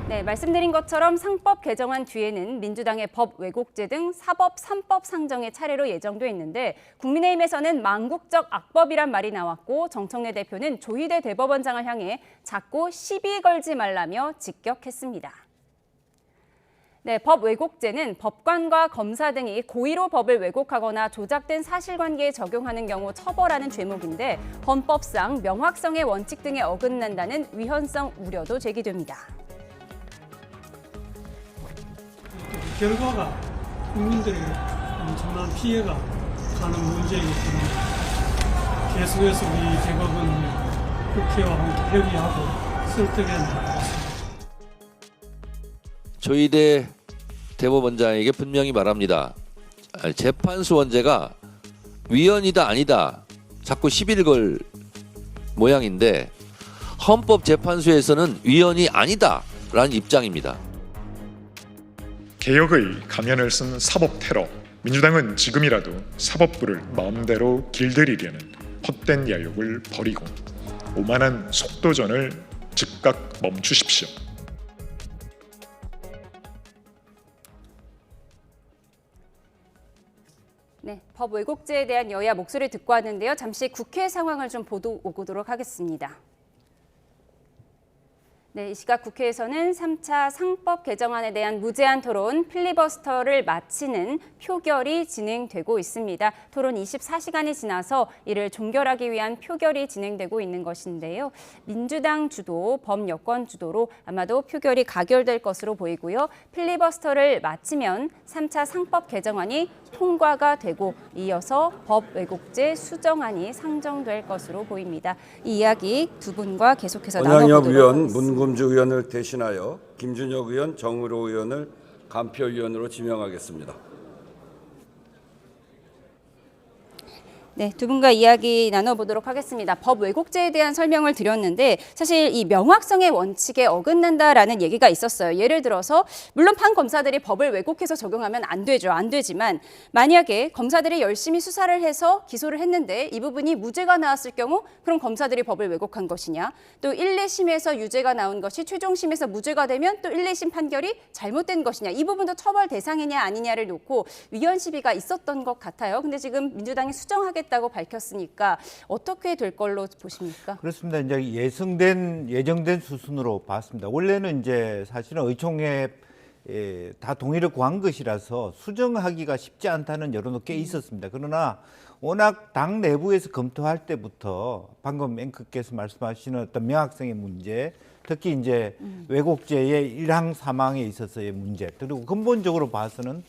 네, 말씀드린 것처럼 상법 개정안 뒤에는 민주당의 법 왜곡죄 등 사법 3법 상정의 차례로 예정돼 있는데 국민의힘에서는 망국적 악법이란 말이 나왔고 정청래 대표는 조희대 대법원장을 향해 자꾸 시비 걸지 말라며 직격했습니다. 네, 법 왜곡죄는 법관과 검사 등이 고의로 법을 왜곡하거나 조작된 사실관계에 적용하는 경우 처벌하는 죄목인데 헌법상 명확성의 원칙 등에 어긋난다는 위헌성 우려도 제기됩니다. 결과가 국민들에게 엄청난 피해가 가는 문제이기 때문에 계속해서 우리 대법원 국회와 함께 협의하고 설득해 나가겠습니다. 조희대 대법원장에게 분명히 말합니다. 재판소 원제가 위헌이다 아니다 자꾸 시비를 걸 모양인데 헌법재판소에서는 위헌이 아니다라는 입장입니다. 개혁의 가면을 쓴 사법 테러. 민주당은 지금이라도 사법부를 마음대로 길들이려는 헛된 야욕을 버리고 오만한 속도전을 즉각 멈추십시오. 네, 법 왜곡죄에 대한 여야 목소리 듣고 왔는데요. 잠시 국회 상황을 좀 보도 오도록 하겠습니다. 네, 이 시각 국회에서는 3차 상법 개정안에 대한 무제한 토론 필리버스터를 마치는 표결이 진행되고 있습니다. 토론 24시간이 지나서 이를 종결하기 위한 표결이 진행되고 있는 것인데요. 민주당 주도, 범여권 주도로 아마도 표결이 가결될 것으로 보이고요. 필리버스터를 마치면 3차 상법 개정안이 통과가 되고 이어서 법 왜곡죄 수정안이 상정될 것으로 보입니다. 이 이야기 두 분과 계속해서 나눠보도록 하겠습니다. 문금주 의원을 대신하여 김준혁 의원, 정의로 의원을 간표위원으로 지명하겠습니다. 네, 두 분과 이야기 나눠보도록 하겠습니다. 법 왜곡죄에 대한 설명을 드렸는데 사실 이 명확성의 원칙에 어긋난다라는 얘기가 있었어요. 예를 들어서 물론 판검사들이 법을 왜곡해서 적용하면 안 되죠. 안 되지만 만약에 검사들이 열심히 수사를 해서 기소를 했는데 이 부분이 무죄가 나왔을 경우 그럼 검사들이 법을 왜곡한 것이냐. 또 1, 2심에서 유죄가 나온 것이 최종심에서 무죄가 되면 또 1, 2심 판결이 잘못된 것이냐. 이 부분도 처벌 대상이냐 아니냐를 놓고 위헌 시비가 있었던 것 같아요. 근데 지금 민주당이 수정하겠다고 밝혔으니까 어떻게 될 걸로 보십니까? 그렇습니다. 이제 예정된 수순으로 봤습니다. 원래는 이제 사실은 의총에 다 동의를 구한 것이라서 수정하기가 쉽지 않다는 여론도 꽤 있었습니다. 그러나 워낙 당 내부에서 검토할 때부터 방금 앵커께서 말씀하시는 어떤 명확성의 문제, 특히 이제 왜곡죄의 일항 사망에 있어서의 문제, 그리고 근본적으로 봐서는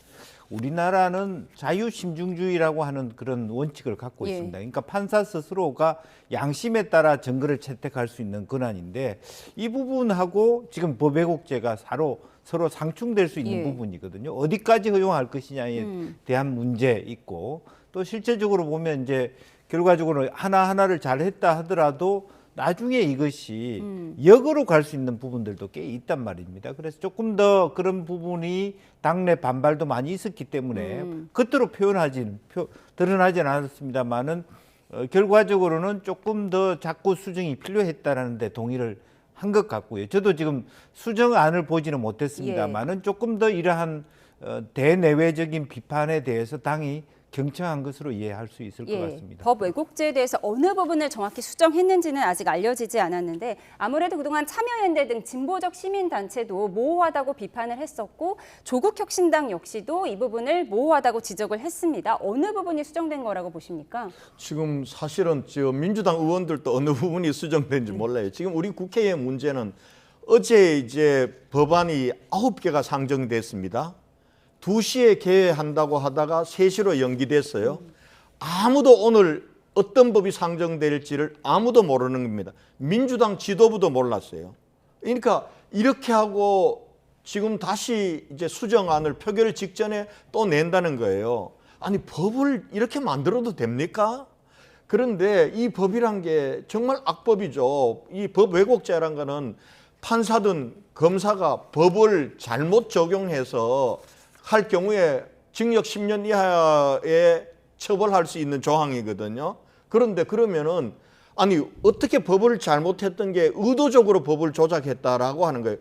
우리나라는 자유심중주의라고 하는 그런 원칙을 갖고 있습니다. 그러니까 판사 스스로가 양심에 따라 증거를 채택할 수 있는 권한인데 이 부분하고 지금 법 왜곡죄가 서로 상충될 수 있는 부분이거든요. 어디까지 허용할 것이냐에 대한 문제 있고 또 실제적으로 보면 이제 결과적으로 하나하나를 잘했다 하더라도 나중에 이것이 역으로 갈 수 있는 부분들도 꽤 있단 말입니다. 그래서 조금 더 그런 부분이 당내 반발도 많이 있었기 때문에 겉으로 드러나진 않았습니다만은 결과적으로는 조금 더 자꾸 수정이 필요했다라는 데 동의를 한 것 같고요. 저도 지금 수정안을 보지는 못했습니다만은 조금 더 이러한 대내외적인 비판에 대해서 당이 경청한 것으로 이해할 수 있을 것 같습니다. 법 왜곡죄에 대해서 어느 부분을 정확히 수정했는지는 아직 알려지지 않았는데 아무래도 그동안 참여연대 등 진보적 시민단체도 모호하다고 비판을 했었고 조국혁신당 역시도 이 부분을 모호하다고 지적을 했습니다. 어느 부분이 수정된 거라고 보십니까? 지금 사실은 민주당 의원들도 어느 부분이 수정된지 몰라요. 지금 우리 국회의 문제는 어제 이제 법안이 9개가 상정됐습니다. 2시에 개회한다고 하다가 3시로 연기됐어요. 아무도 오늘 어떤 법이 상정될지를 아무도 모르는 겁니다. 민주당 지도부도 몰랐어요. 그러니까 이렇게 하고 지금 다시 이제 수정안을 표결 직전에 또 낸다는 거예요. 아니 법을 이렇게 만들어도 됩니까? 그런데 이 법이란 게 정말 악법이죠. 이 법 왜곡죄란 거는 판사든 검사가 법을 잘못 적용해서 할 경우에 징역 10년 이하에 처벌할 수 있는 조항이거든요. 그런데 그러면은 아니 어떻게 법을 잘못했던 게 의도적으로 법을 조작했다라고 하는 거예요.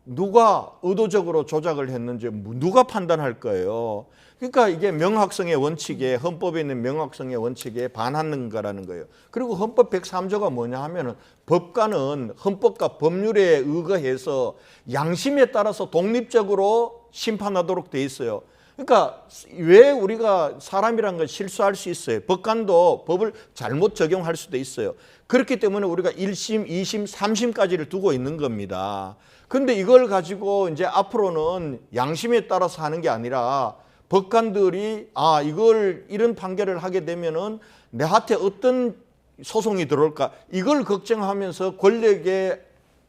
누가 의도적으로 조작을 했는지 누가 판단할 거예요. 그러니까 이게 명확성의 원칙에, 헌법에 있는 명확성의 원칙에 반하는 거라는 거예요. 그리고 헌법 103조가 뭐냐 하면은 법관은 헌법과 법률에 의거해서 양심에 따라서 독립적으로 심판하도록 돼 있어요. 그러니까 왜 우리가 사람이란 걸 실수할 수 있어요. 법관도 법을 잘못 적용할 수도 있어요. 그렇기 때문에 우리가 1심, 2심, 3심까지를 두고 있는 겁니다. 근데 이걸 가지고 이제 앞으로는 양심에 따라서 하는 게 아니라 법관들이 이걸 이런 판결을 하게 되면은 내한테 어떤 소송이 들어올까 이걸 걱정하면서 권력의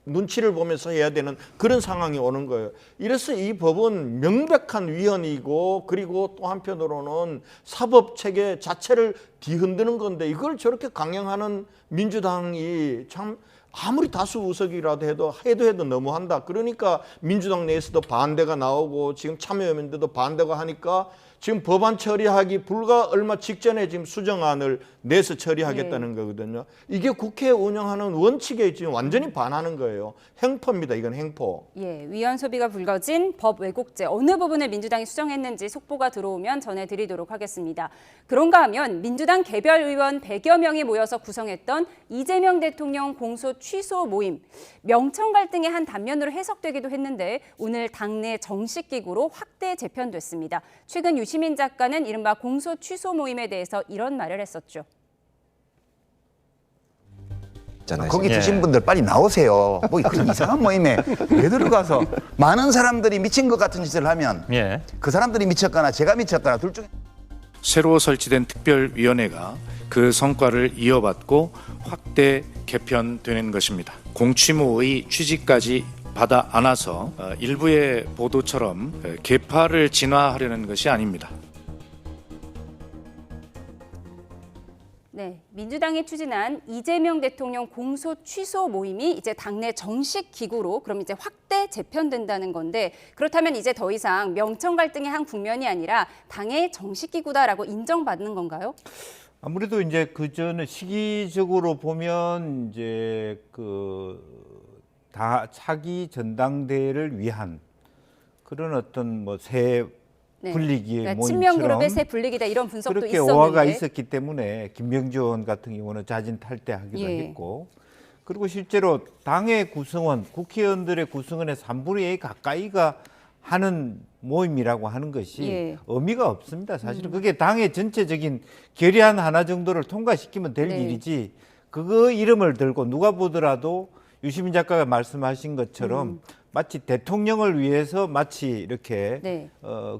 눈치를 보면서 해야 되는 그런 상황이 오는 거예요. 이래서 이 법은 명백한 위헌이고 그리고 또 한편으로는 사법체계 자체를 뒤흔드는 건데 이걸 저렇게 강행하는 민주당이 참 아무리 다수 의석이라도 해도 너무한다. 그러니까 민주당 내에서도 반대가 나오고 지금 참여연대도 반대가 하니까 지금 법안 처리하기 불과 얼마 직전에 지금 수정안을 내서 처리하겠다는 거거든요. 이게 국회 운영하는 원칙에 지금 완전히 반하는 거예요. 행포입니다. 이건 행포. 예, 위헌 소비가 불거진 법 왜곡죄 어느 부분을 민주당이 수정했는지 속보가 들어오면 전해드리도록 하겠습니다. 그런가 하면 민주당 개별 의원 100여 명이 모여서 구성했던 이재명 대통령 공소 취소 모임. 명청 갈등의 한 단면으로 해석되기도 했는데 오늘 당내 정식 기구로 확대 재편됐습니다. 최근 유시민 작가는 이른바 공소 취소 모임에 대해서 이런 말을 했었죠. 거기 드신 분들 빨리 나오세요. 뭐 그런 이상한 모임에 왜 들어가서 많은 사람들이 미친 것 같은 짓을 하면 그 사람들이 미쳤거나 제가 미쳤거나 둘 중에 새로 설치된 특별위원회가 그 성과를 이어받고 확대 개편되는 것입니다. 공취모의 취지까지 받아 안아서 일부의 보도처럼 계파를 진화하려는 것이 아닙니다. 네, 민주당이 추진한 이재명 대통령 공소 취소 모임이 이제 당내 정식 기구로 그럼 이제 확대 재편된다는 건데 그렇다면 이제 더 이상 명청 갈등의 한 국면이 아니라 당의 정식 기구다라고 인정받는 건가요? 아무래도 이제 그 전에 시기적으로 보면 이제 다 차기 전당대회를 위한 그런 어떤 뭐 새 분리기의 그러니까 모임처럼 친명 그룹의 새 분리기다 이런 분석도 그렇게 있었는데 오화가 있었기 때문에 김병주 의원 같은 경우는 자진 탈퇴하기도 했고 그리고 실제로 당의 구성원, 국회의원들의 구성원의 3분의 1 가까이가 하는 모임이라고 하는 것이 의미가 없습니다. 사실은 그게 당의 전체적인 결의안 하나 정도를 통과시키면 될 일이지 그거 이름을 들고 누가 보더라도 유시민 작가가 말씀하신 것처럼 마치 대통령을 위해서 마치 이렇게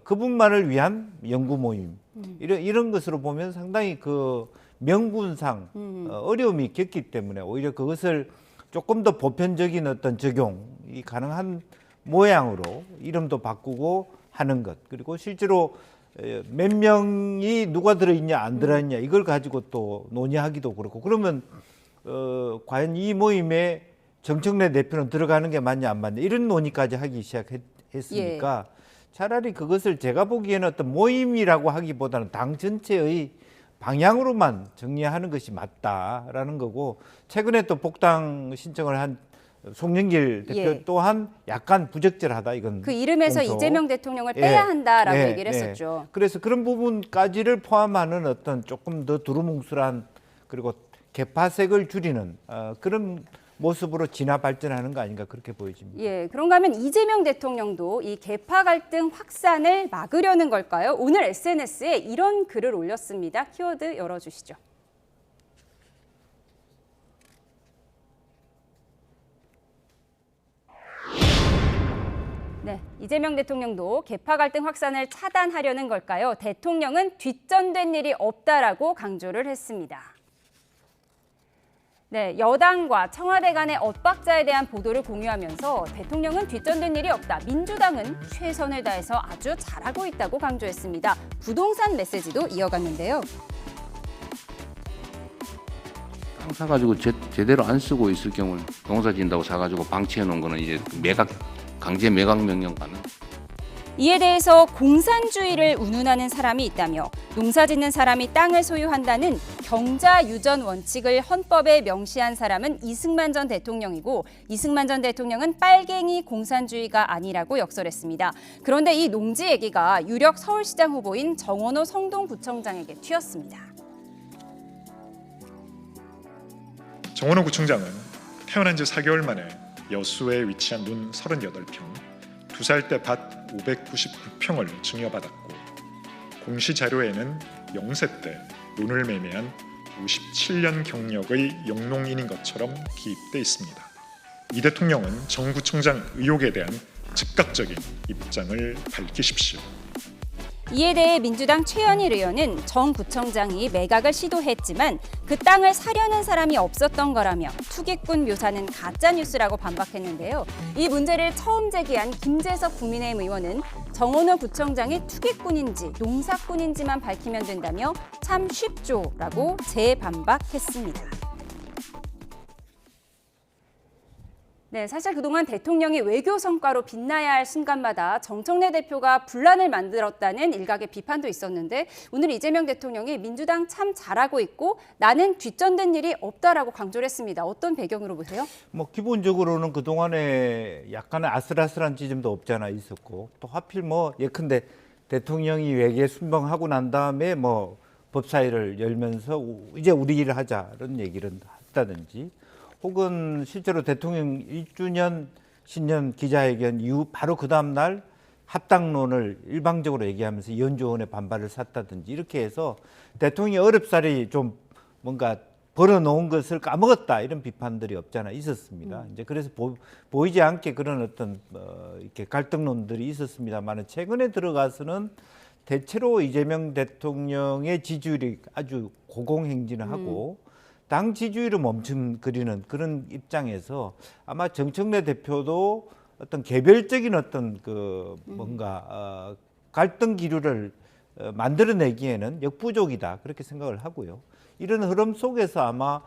그분만을 위한 연구 모임 이런 것으로 보면 상당히 그 명분상 어려움이 겪기 때문에 오히려 그것을 조금 더 보편적인 어떤 적용이 가능한 모양으로 이름도 바꾸고 하는 것 그리고 실제로 몇 명이 누가 들어있냐 안 들어있냐 이걸 가지고 또 논의하기도 그렇고 그러면 과연 이 모임에 정청래 대표는 들어가는 게 맞냐 안 맞냐 이런 논의까지 하기 시작했으니까 차라리 그것을 제가 보기에는 어떤 모임이라고 하기보다는 당 전체의 방향으로만 정리하는 것이 맞다라는 거고 최근에 또 복당 신청을 한 송영길 대표 또한 약간 부적절하다 이건 그 이름에서 이재명 대통령을 빼야 한다라고 얘기를 했었죠. 그래서 그런 부분까지를 포함하는 어떤 조금 더 두루뭉술한 그리고 개파색을 줄이는 그런 모습으로 진화 발전하는 거 아닌가 그렇게 보여집니다. 예, 그런가 하면 이재명 대통령도 이 개파 갈등 확산을 막으려는 걸까요? 오늘 SNS에 이런 글을 올렸습니다. 키워드 열어주시죠. 네, 이재명 대통령도 개파 갈등 확산을 차단하려는 걸까요? 대통령은 뒷전된 일이 없다라고 강조를 했습니다. 네, 여당과 청와대 간의 엇박자에 대한 보도를 공유하면서 대통령은 뒷전된 일이 없다. 민주당은 최선을 다해서 아주 잘하고 있다고 강조했습니다. 부동산 메시지도 이어갔는데요. 땅 사가지고 제대로 안 쓰고 있을 경우는 농사 지은다고 사가지고 방치해 놓은 거는 이제 강제 매각 명령 받는. 이에 대해서 공산주의를 운운하는 사람이 있다며 농사짓는 사람이 땅을 소유한다는 경자유전 원칙을 헌법에 명시한 사람은 이승만 전 대통령이고 이승만 전 대통령은 빨갱이 공산주의가 아니라고 역설했습니다. 그런데 이 농지 얘기가 유력 서울시장 후보인 정원호 성동구청장에게 튀었습니다. 정원호 구청장은 태어난 지 4개월 만에 여수에 위치한 논 38평, 2살 때 밭 599평을 증여받았고 공시 자료에는 0세 때 논을 매매한 57년 경력의 영농인인 것처럼 기입돼 있습니다. 이 대통령은 정 구청장 의혹에 대한 즉각적인 입장을 밝히십시오. 이에 대해 민주당 최현일 의원은 정 구청장이 매각을 시도했지만 그 땅을 사려는 사람이 없었던 거라며 투기꾼 묘사는 가짜뉴스라고 반박했는데요. 이 문제를 처음 제기한 김재석 국민의힘 의원은 정원호 구청장이 투기꾼인지 농사꾼인지만 밝히면 된다며 참 쉽죠라고 재반박했습니다. 네, 사실 그동안 대통령이 외교 성과로 빛나야 할 순간마다 정청래 대표가 분란을 만들었다는 일각의 비판도 있었는데 오늘 이재명 대통령이 민주당 참 잘하고 있고 나는 뒷전된 일이 없다라고 강조를 했습니다. 어떤 배경으로 보세요? 뭐 기본적으로는 그동안에 약간의 아슬아슬한 지점도 없지 않아 있었고 또 하필 뭐 예컨대 대통령이 외계 순방하고 난 다음에 뭐 법사위를 열면서 이제 우리 일을 하자는 얘기를 했다든지 혹은 실제로 대통령 1주년 신년 기자회견 이후 바로 그 다음 날 합당론을 일방적으로 얘기하면서 연주원의 반발을 샀다든지 이렇게 해서 대통령이 어렵사리 좀 뭔가 벌어놓은 것을 까먹었다 이런 비판들이 없잖아 있었습니다. 이제 그래서 보이지 않게 그런 어떤 이렇게 갈등론들이 있었습니다만 최근에 들어가서는 대체로 이재명 대통령의 지지율이 아주 고공행진을 하고 당 지지율을 멈춤거리는 그런 입장에서 아마 정청래 대표도 어떤 개별적인 어떤 그 뭔가 갈등 기류를 만들어내기에는 역부족이다 그렇게 생각을 하고요. 이런 흐름 속에서 아마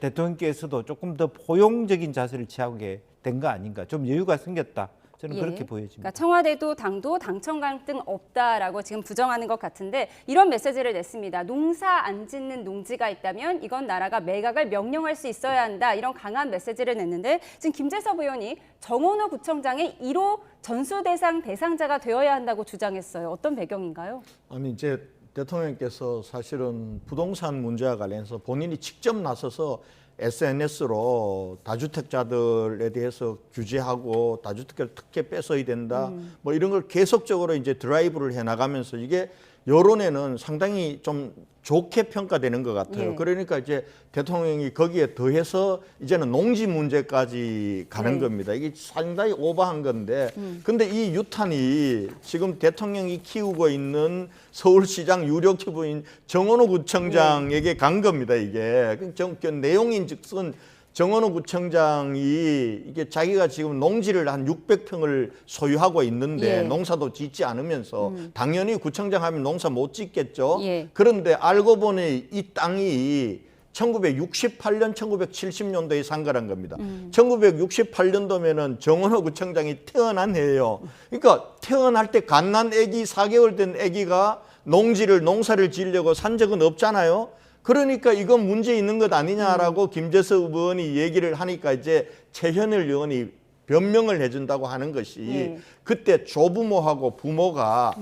대통령께서도 조금 더 포용적인 자세를 취하게 된 거 아닌가, 좀 여유가 생겼다. 저는 그렇게 보여집니다. 그러니까 청와대도 당도 당청 갈등 없다라고 지금 부정하는 것 같은데 이런 메시지를 냈습니다. 농사 안 짓는 농지가 있다면 이건 나라가 매각을 명령할 수 있어야 한다. 이런 강한 메시지를 냈는데 지금 김재석 의원이 정원호 구청장의 1호 전수대상 대상자가 되어야 한다고 주장했어요. 어떤 배경인가요? 아니 이제 대통령께서 사실은 부동산 문제와 관련해서 본인이 직접 나서서 SNS로 다주택자들에 대해서 규제하고 다주택자를 특혜 뺏어야 된다. 뭐 이런 걸 계속적으로 이제 드라이브를 해나가면서 이게 여론에는 상당히 좀 좋게 평가되는 것 같아요. 그러니까 이제 대통령이 거기에 더해서 이제는 농지 문제까지 가는 겁니다. 이게 상당히 오버한 건데 근데 이 유탄이 지금 대통령이 키우고 있는 서울시장 유력 후보인 정원호 구청장에게 간 겁니다. 이게 그 내용인즉슨 정원호 구청장이 이게 자기가 지금 농지를 한 600평을 소유하고 있는데 농사도 짓지 않으면서 당연히 구청장 하면 농사 못 짓겠죠. 그런데 알고 보니 이 땅이 1968년, 1970년도에 산 거란 겁니다. 1968년도면은 정원호 구청장이 태어난 해예요. 그러니까 태어날 때 갓난 아기 4개월 된 아기가 농사를 지으려고 산 적은 없잖아요. 그러니까 이건 문제 있는 것 아니냐라고 김재석 의원이 얘기를 하니까 이제 최현일 의원이 변명을 해준다고 하는 것이 그때 조부모하고 부모가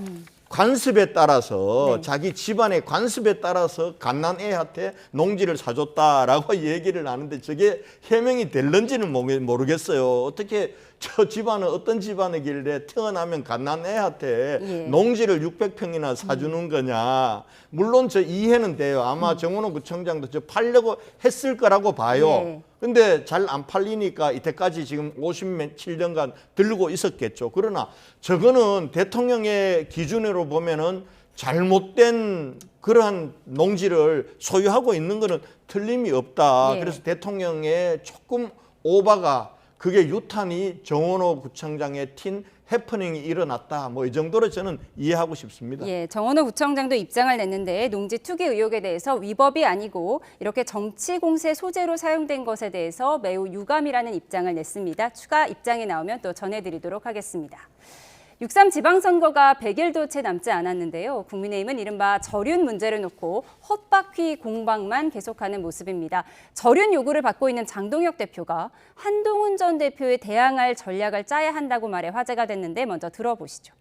관습에 따라서 자기 집안의 관습에 따라서 갓난애한테 농지를 사줬다라고 얘기를 하는데 저게 해명이 될런지는 모르겠어요. 어떻게 저 집안은 어떤 집안이길래 태어나면 갓난애한테 농지를 600평이나 사주는 거냐. 물론 저 이해는 돼요. 아마 정원호 구청장도 저 팔려고 했을 거라고 봐요. 근데 잘 안 팔리니까 이때까지 지금 57년간 들고 있었겠죠. 그러나 저거는 대통령의 기준으로 보면은 잘못된 그러한 농지를 소유하고 있는 거는 틀림이 없다. 그래서 대통령의 조금 오바가 그게 유탄이 정원호 구청장에 튄 해프닝이 일어났다. 뭐 이 정도로 저는 이해하고 싶습니다. 예, 정원호 구청장도 입장을 냈는데 농지 투기 의혹에 대해서 위법이 아니고 이렇게 정치 공세 소재로 사용된 것에 대해서 매우 유감이라는 입장을 냈습니다. 추가 입장이 나오면 또 전해드리도록 하겠습니다. 6.3 지방선거가 100일도 채 남지 않았는데요. 국민의힘은 이른바 저륜 문제를 놓고 헛바퀴 공방만 계속하는 모습입니다. 저륜 요구를 받고 있는 장동혁 대표가 한동훈 전 대표에 대항할 전략을 짜야 한다고 말해 화제가 됐는데 먼저 들어보시죠.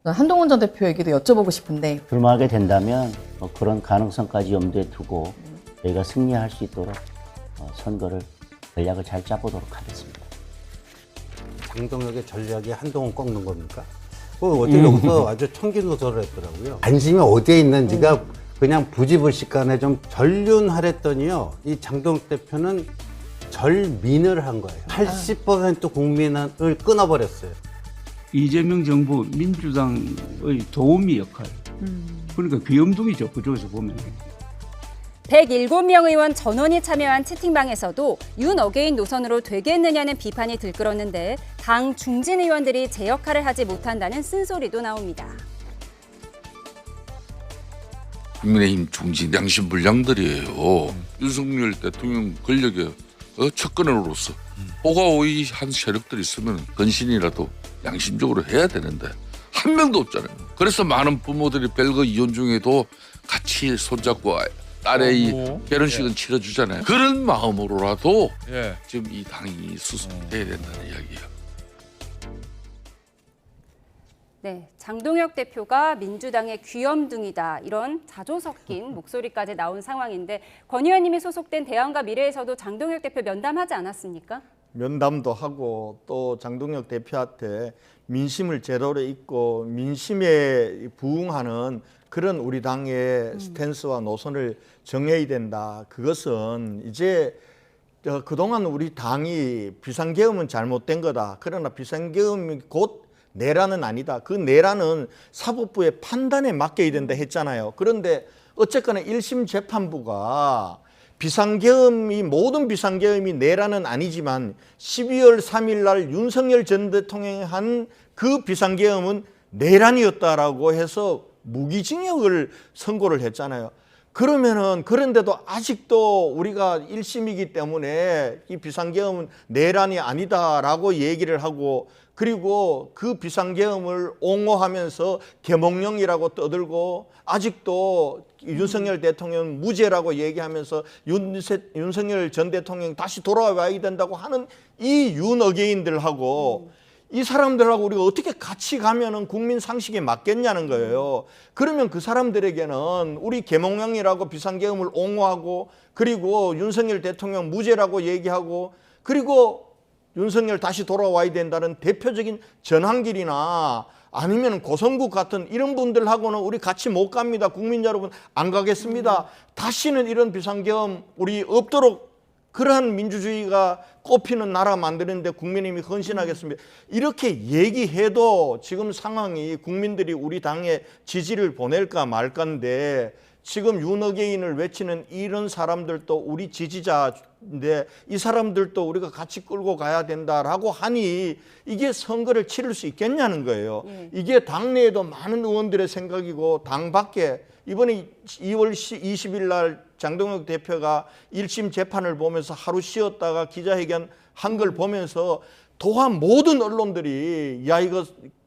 한동훈 전 대표에게도 여쭤보고 싶은데 불망하게 된다면 그런 가능성까지 염두에 두고 저희가 승리할 수 있도록 선거를 전략을 잘 짜보도록 하겠습니다. 장동혁의 전략이 한동훈 꺾는 겁니까? 어떻게 여기서 아주 청기누설을 했더라고요. 관심이 어디에 있는지가 그냥 부지불식간에 좀 전륜하랬더니요. 이 장동혁 대표는 절민을 한 거예요. 80% 국민을 끊어버렸어요. 이재명 정부 민주당의 도우미 역할. 그러니까 귀염둥이죠. 그쪽에서 보면. 107명 의원 전원이 참여한 채팅방에서도 윤 어게인 노선으로 되겠느냐는 비판이 들끓었는데 당 중진 의원들이 제 역할을 하지 못한다는 쓴소리도 나옵니다. 국민의힘 중진 양심불량들이에요. 윤석열 대통령 권력의 척근으로서 호가호의 한 세력들이 있으면 건신이라도 양심적으로 해야 되는데 한 명도 없잖아요. 그래서 많은 부모들이 별거 이혼 중에도 같이 손잡고 딸의 결혼식은 치러주잖아요. 그런 마음으로라도 지금 이 당이 수습돼야 된다는 이야기예요. 네, 장동혁 대표가 민주당의 귀염둥이다 이런 자조 섞인 목소리까지 나온 상황인데 권 의원님이 소속된 대안과 미래에서도 장동혁 대표 면담하지 않았습니까? 면담도 하고 또 장동혁 대표한테 민심을 제대로 읽고 민심에 부응하는 그런 우리 당의 스탠스와 노선을 정해야 된다. 그것은 이제 그동안 우리 당이 비상계엄은 잘못된 거다. 그러나 비상계엄이 곧 내란은 아니다. 그 내란은 사법부의 판단에 맡겨야 된다 했잖아요. 그런데 어쨌거나 1심 재판부가 모든 비상계엄이 내란은 아니지만 12월 3일 날 윤석열 전 대통령이 한 그 비상계엄은 내란이었다라고 해서 무기징역을 선고를 했잖아요. 그런데도 아직도 우리가 1심이기 때문에 이 비상계엄은 내란이 아니다라고 얘기를 하고 그리고 그 비상계엄을 옹호하면서 계몽령이라고 떠들고 아직도 윤석열 대통령 무죄라고 얘기하면서 윤석열 전 대통령 다시 돌아와야 된다고 하는 이 윤어게인들하고 이 사람들하고 우리가 어떻게 같이 가면은 국민 상식에 맞겠냐는 거예요. 그러면 그 사람들에게는 우리 계몽령이라고 비상계엄을 옹호하고 그리고 윤석열 대통령 무죄라고 얘기하고 그리고 윤석열 다시 돌아와야 된다는 대표적인 전환길이나 아니면 고성국 같은 이런 분들하고는 우리 같이 못 갑니다. 국민 여러분 안 가겠습니다. 다시는 이런 비상계엄 우리 없도록 그러한 민주주의가 꼽히는 나라 만드는데 국민의힘이 헌신하겠습니다. 이렇게 얘기해도 지금 상황이 국민들이 우리 당에 지지를 보낼까 말까인데 지금 윤어게인을 외치는 이런 사람들도 우리 지지자인데 이 사람들도 우리가 같이 끌고 가야 된다라고 하니 이게 선거를 치를 수 있겠냐는 거예요. 이게 당내에도 많은 의원들의 생각이고 당 밖에 이번에 2월 20일 날 장동혁 대표가 1심 재판을 보면서 하루 쉬었다가 기자회견 한 걸 보면서 또한 모든 언론들이 야 이거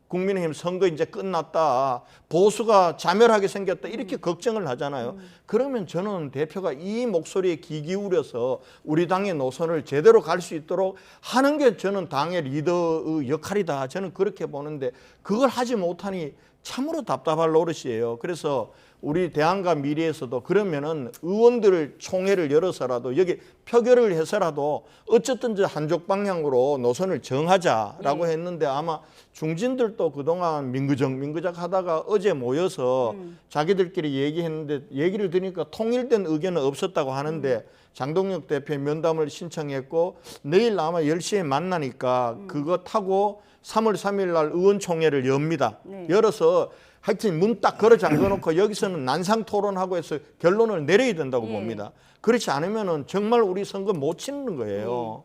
국민의힘 선거 이제 끝났다. 보수가 자멸하게 생겼다. 이렇게 걱정을 하잖아요. 그러면 저는 대표가 이 목소리에 귀 기울여서 우리 당의 노선을 제대로 갈 수 있도록 하는 게 저는 당의 리더의 역할이다. 저는 그렇게 보는데 그걸 하지 못하니 참으로 답답할 노릇이에요. 그래서 우리 대안과 미래에서도 그러면은 의원들 총회를 열어서라도 여기 표결을 해서라도 어쨌든 한쪽 방향으로 노선을 정하자라고 했는데 아마 중진들도 그동안 민구적 하다가 어제 모여서 자기들끼리 얘기했는데 얘기를 들으니까 통일된 의견은 없었다고 하는데 장동혁 대표의 면담을 신청했고 내일 아마 10시에 만나니까 그거 타고 3월 3일 날 의원총회를 엽니다. 열어서 하여튼 문 딱 걸어 잠궈놓고 여기서는 난상 토론하고 해서 결론을 내려야 된다고 봅니다. 그렇지 않으면은 정말 우리 선거 못 치는 거예요.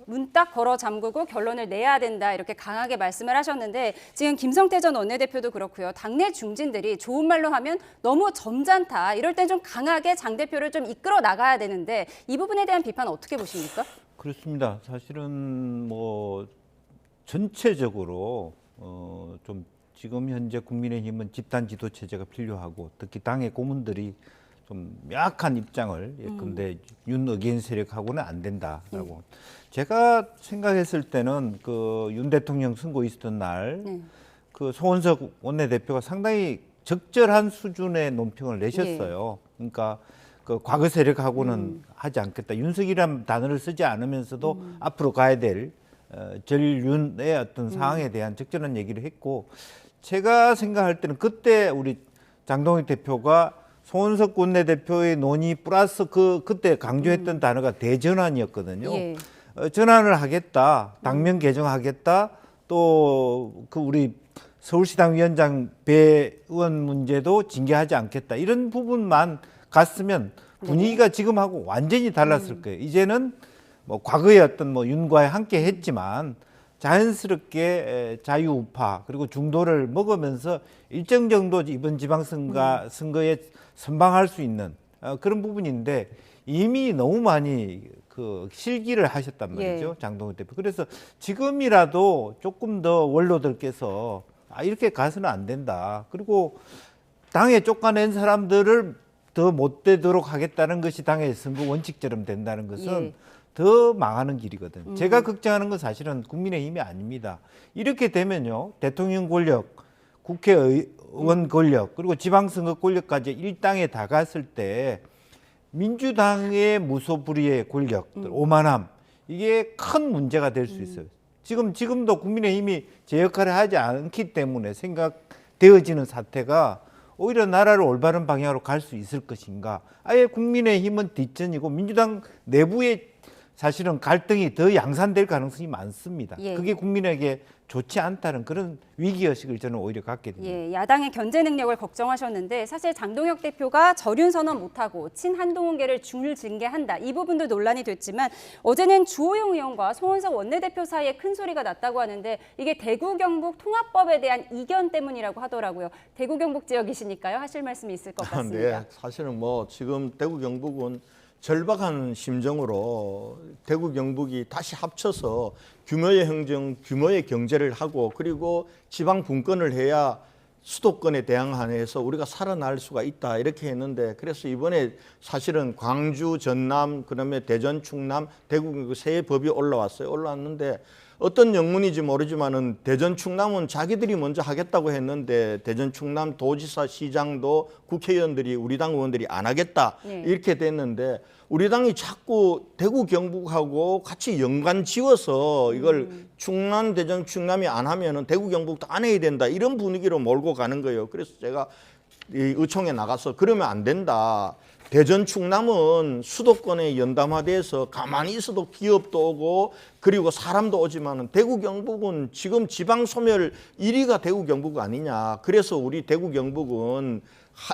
문 딱 걸어 잠그고 결론을 내야 된다 이렇게 강하게 말씀을 하셨는데 지금 김성태 전 원내대표도 그렇고요. 당내 중진들이 좋은 말로 하면 너무 점잖다. 이럴 땐 좀 강하게 장 대표를 좀 이끌어 나가야 되는데 이 부분에 대한 비판 어떻게 보십니까? 그렇습니다. 사실은 뭐 전체적으로 좀 지금 현재 국민의힘은 집단 지도 체제가 필요하고 특히 당의 고문들이 좀 약한 입장을 예컨대 윤 어게인 세력하고는 안 된다라고. 제가 생각했을 때는 그 윤 대통령 선거 있었던 날 그 송원석 원내대표가 상당히 적절한 수준의 논평을 내셨어요. 그러니까 그 과거 세력하고는 하지 않겠다. 윤석이란 단어를 쓰지 않으면서도 앞으로 가야 될 전륜의 어떤 상황에 대한 적절한 얘기를 했고 제가 생각할 때는 그때 우리 장동혁 대표가 송원석 원내대표의 논의 플러스 그때 강조했던 단어가 대전환이었거든요. 예. 전환을 하겠다, 당면 개정하겠다, 또 그 우리 서울시당 위원장 배 의원 문제도 징계하지 않겠다 이런 부분만 갔으면 분위기가 지금하고 완전히 달랐을 거예요. 이제는 뭐 과거에 어떤 뭐 윤과에 함께 했지만 자연스럽게 자유우파 그리고 중도를 먹으면서 일정 정도 이번 지방선거에 선방할 수 있는 그런 부분인데 이미 너무 많이 그 실기를 하셨단 말이죠. 장동혁 대표. 그래서 지금이라도 조금 더 원로들께서 이렇게 가서는 안 된다. 그리고 당에 쫓아낸 사람들을 더 못 되도록 하겠다는 것이 당의 선거 원칙처럼 된다는 것은 더 망하는 길이거든요. 제가 걱정하는 건 사실은 국민의힘이 아닙니다. 이렇게 되면요. 대통령 권력, 국회의원 권력, 그리고 지방선거 권력까지 일당에 다 갔을 때 민주당의 무소불위의 권력들, 오만함, 이게 큰 문제가 될 수 있어요. 지금도 국민의힘이 제 역할을 하지 않기 때문에 생각되어지는 사태가 오히려 나라를 올바른 방향으로 갈 수 있을 것인가. 아예 국민의힘은 뒷전이고 민주당 내부에 사실은 갈등이 더 양산될 가능성이 많습니다. 그게 국민에게 좋지 않다는 그런 위기의식을 저는 오히려 갖게 됩니다. 야당의 견제 능력을 걱정하셨는데 사실 장동혁 대표가 절윤 선언 못하고 친한동훈계를 징계한다. 이 부분도 논란이 됐지만 어제는 주호영 의원과 송원석 원내대표 사이에 큰 소리가 났다고 하는데 이게 대구 경북 통합법에 대한 이견 때문이라고 하더라고요. 대구 경북 지역이시니까요. 하실 말씀이 있을 것 같습니다. 네, 사실은 뭐 지금 대구 경북은 절박한 심정으로 대구 경북이 다시 합쳐서 규모의 행정, 규모의 경제를 하고 그리고 지방 분권을 해야 수도권에 대항해서 우리가 살아날 수가 있다 이렇게 했는데 그래서 이번에 사실은 광주, 전남, 그다음에 대전, 충남, 대구 세 법이 올라왔는데 어떤 영문인지 모르지만은 대전 충남은 자기들이 먼저 하겠다고 했는데 대전 충남 도지사 시장도 국회의원들이 우리 당 의원들이 안 하겠다 이렇게 됐는데 우리 당이 자꾸 대구 경북하고 같이 연관 지어서 이걸 충남 대전 충남이 안 하면은 대구 경북도 안 해야 된다 이런 분위기로 몰고 가는 거예요. 그래서 제가 이 의총에 나가서 그러면 안 된다. 대전 충남은 수도권에 연담화돼서 가만히 있어도 기업도 오고 그리고 사람도 오지만은 대구 경북은 지금 지방 소멸 1위가 대구 경북 아니냐. 그래서 우리 대구 경북은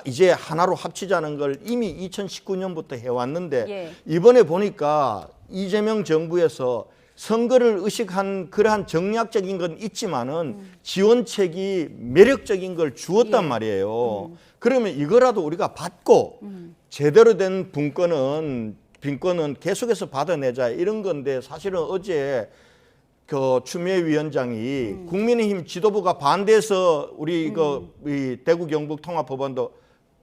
이제 하나로 합치자는 걸 이미 2019년부터 해왔는데 이번에 보니까 이재명 정부에서 선거를 의식한 그러한 정략적인 건 있지만은 지원책이 매력적인 걸 주었단 말이에요. 그러면 이거라도 우리가 받고 제대로 된 빈권은 계속해서 받아내자 이런 건데 사실은 어제 그 추미애 위원장이 국민의힘 지도부가 반대해서 우리 이 대구 경북 통합법안도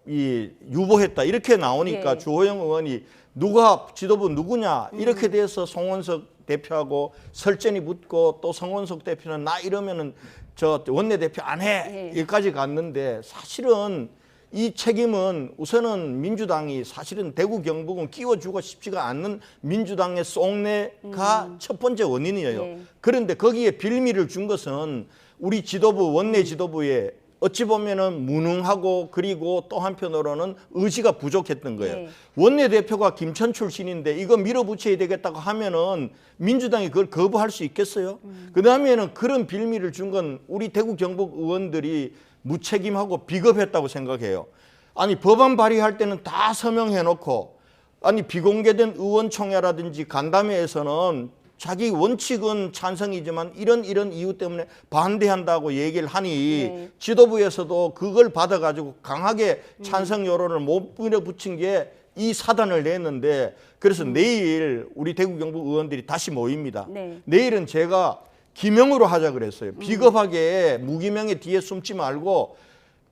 유보했다 이렇게 나오니까 주호영 의원이 누가 지도부 누구냐 이렇게 돼서 송원석 대표하고 설전이 붙고 또 송원석 대표는 나 이러면은 저 원내대표 안 해 여기까지 갔는데 사실은 이 책임은 우선은 민주당이 사실은 대구 경북은 끼워주고 싶지가 않는 민주당의 속내가 첫 번째 원인이에요. 그런데 거기에 빌미를 준 것은 우리 지도부 원내 지도부에 어찌 보면은 무능하고 그리고 또 한편으로는 의지가 부족했던 거예요. 원내대표가 김천 출신인데 이거 밀어붙여야 되겠다고 하면은 민주당이 그걸 거부할 수 있겠어요? 그다음에는 그런 빌미를 준 건 우리 대구 경북 의원들이 무책임하고 비겁했다고 생각해요. 아니 법안 발의할 때는 다 서명해놓고 아니 비공개된 의원총회라든지 간담회에서는 자기 원칙은 찬성이지만 이런 이유 때문에 반대한다고 얘기를 하니 지도부에서도 그걸 받아가지고 강하게 찬성 여론을 못 밀어붙인 게 이 사단을 냈는데 그래서 내일 우리 대구 경북 의원들이 다시 모입니다. 내일은 제가 기명으로 하자 그랬어요. 비겁하게 무기명의 뒤에 숨지 말고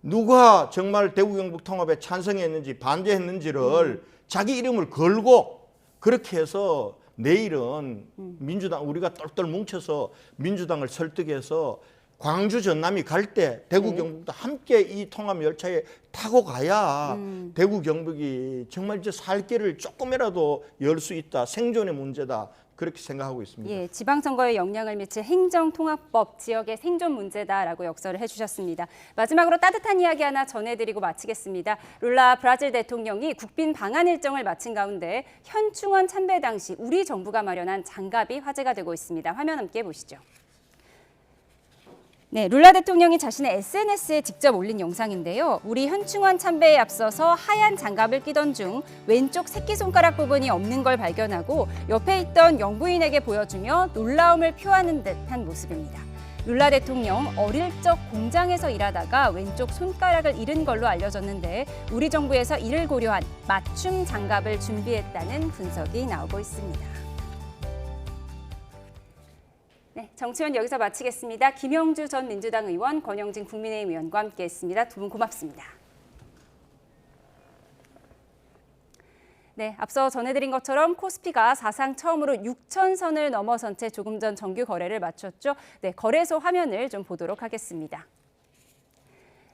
누가 정말 대구 경북 통합에 찬성했는지 반대했는지를 자기 이름을 걸고 그렇게 해서 내일은 민주당 우리가 똘똘 뭉쳐서 민주당을 설득해서 광주 전남이 갈 때 대구 경북도 함께 이 통합 열차에 타고 가야 대구 경북이 정말 이제 살 길을 조금이라도 열 수 있다. 생존의 문제다. 그렇게 생각하고 있습니다. 예, 지방선거에 영향을 미칠 행정통합법 지역의 생존 문제다라고 역설을 해주셨습니다. 마지막으로 따뜻한 이야기 하나 전해드리고 마치겠습니다. 룰라 브라질 대통령이 국빈 방한 일정을 마친 가운데 현충원 참배 당시 우리 정부가 마련한 장갑이 화제가 되고 있습니다. 화면 함께 보시죠. 네, 룰라 대통령이 자신의 SNS에 직접 올린 영상인데요. 우리 현충원 참배에 앞서서 하얀 장갑을 끼던 중 왼쪽 새끼손가락 부분이 없는 걸 발견하고 옆에 있던 영부인에게 보여주며 놀라움을 표하는 듯한 모습입니다. 룰라 대통령 어릴 적 공장에서 일하다가 왼쪽 손가락을 잃은 걸로 알려졌는데 우리 정부에서 이를 고려한 맞춤 장갑을 준비했다는 분석이 나오고 있습니다. 네, 정치원 여기서 마치겠습니다. 김영주 전 민주당 의원, 권영진 국민의힘 의원과 함께했습니다. 두 분 고맙습니다. 네, 앞서 전해드린 것처럼 코스피가 사상 처음으로 6,000선을 넘어선 채 조금 전 정규 거래를 마쳤죠. 네, 거래소 화면을 좀 보도록 하겠습니다.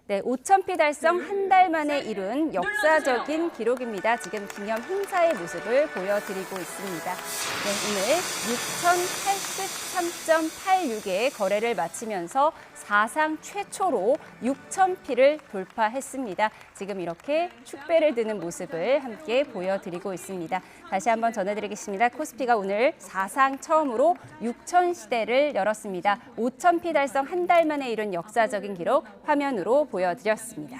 네, 5,000피 달성 한 달 만에 이룬 역사적인 기록입니다. 지금 기념 행사의 모습을 보여드리고 있습니다. 네, 오늘 6,083.86의 거래를 마치면서 사상 최초로 6,000피를 돌파했습니다. 지금 이렇게 축배를 드는 모습을 함께 보여드리고 있습니다. 다시 한번 전해드리겠습니다. 코스피가 오늘 사상 처음으로 6,000시대를 열었습니다. 5,000피 달성 한 달 만에 이룬 역사적인 기록 화면으로 보여드렸습니다.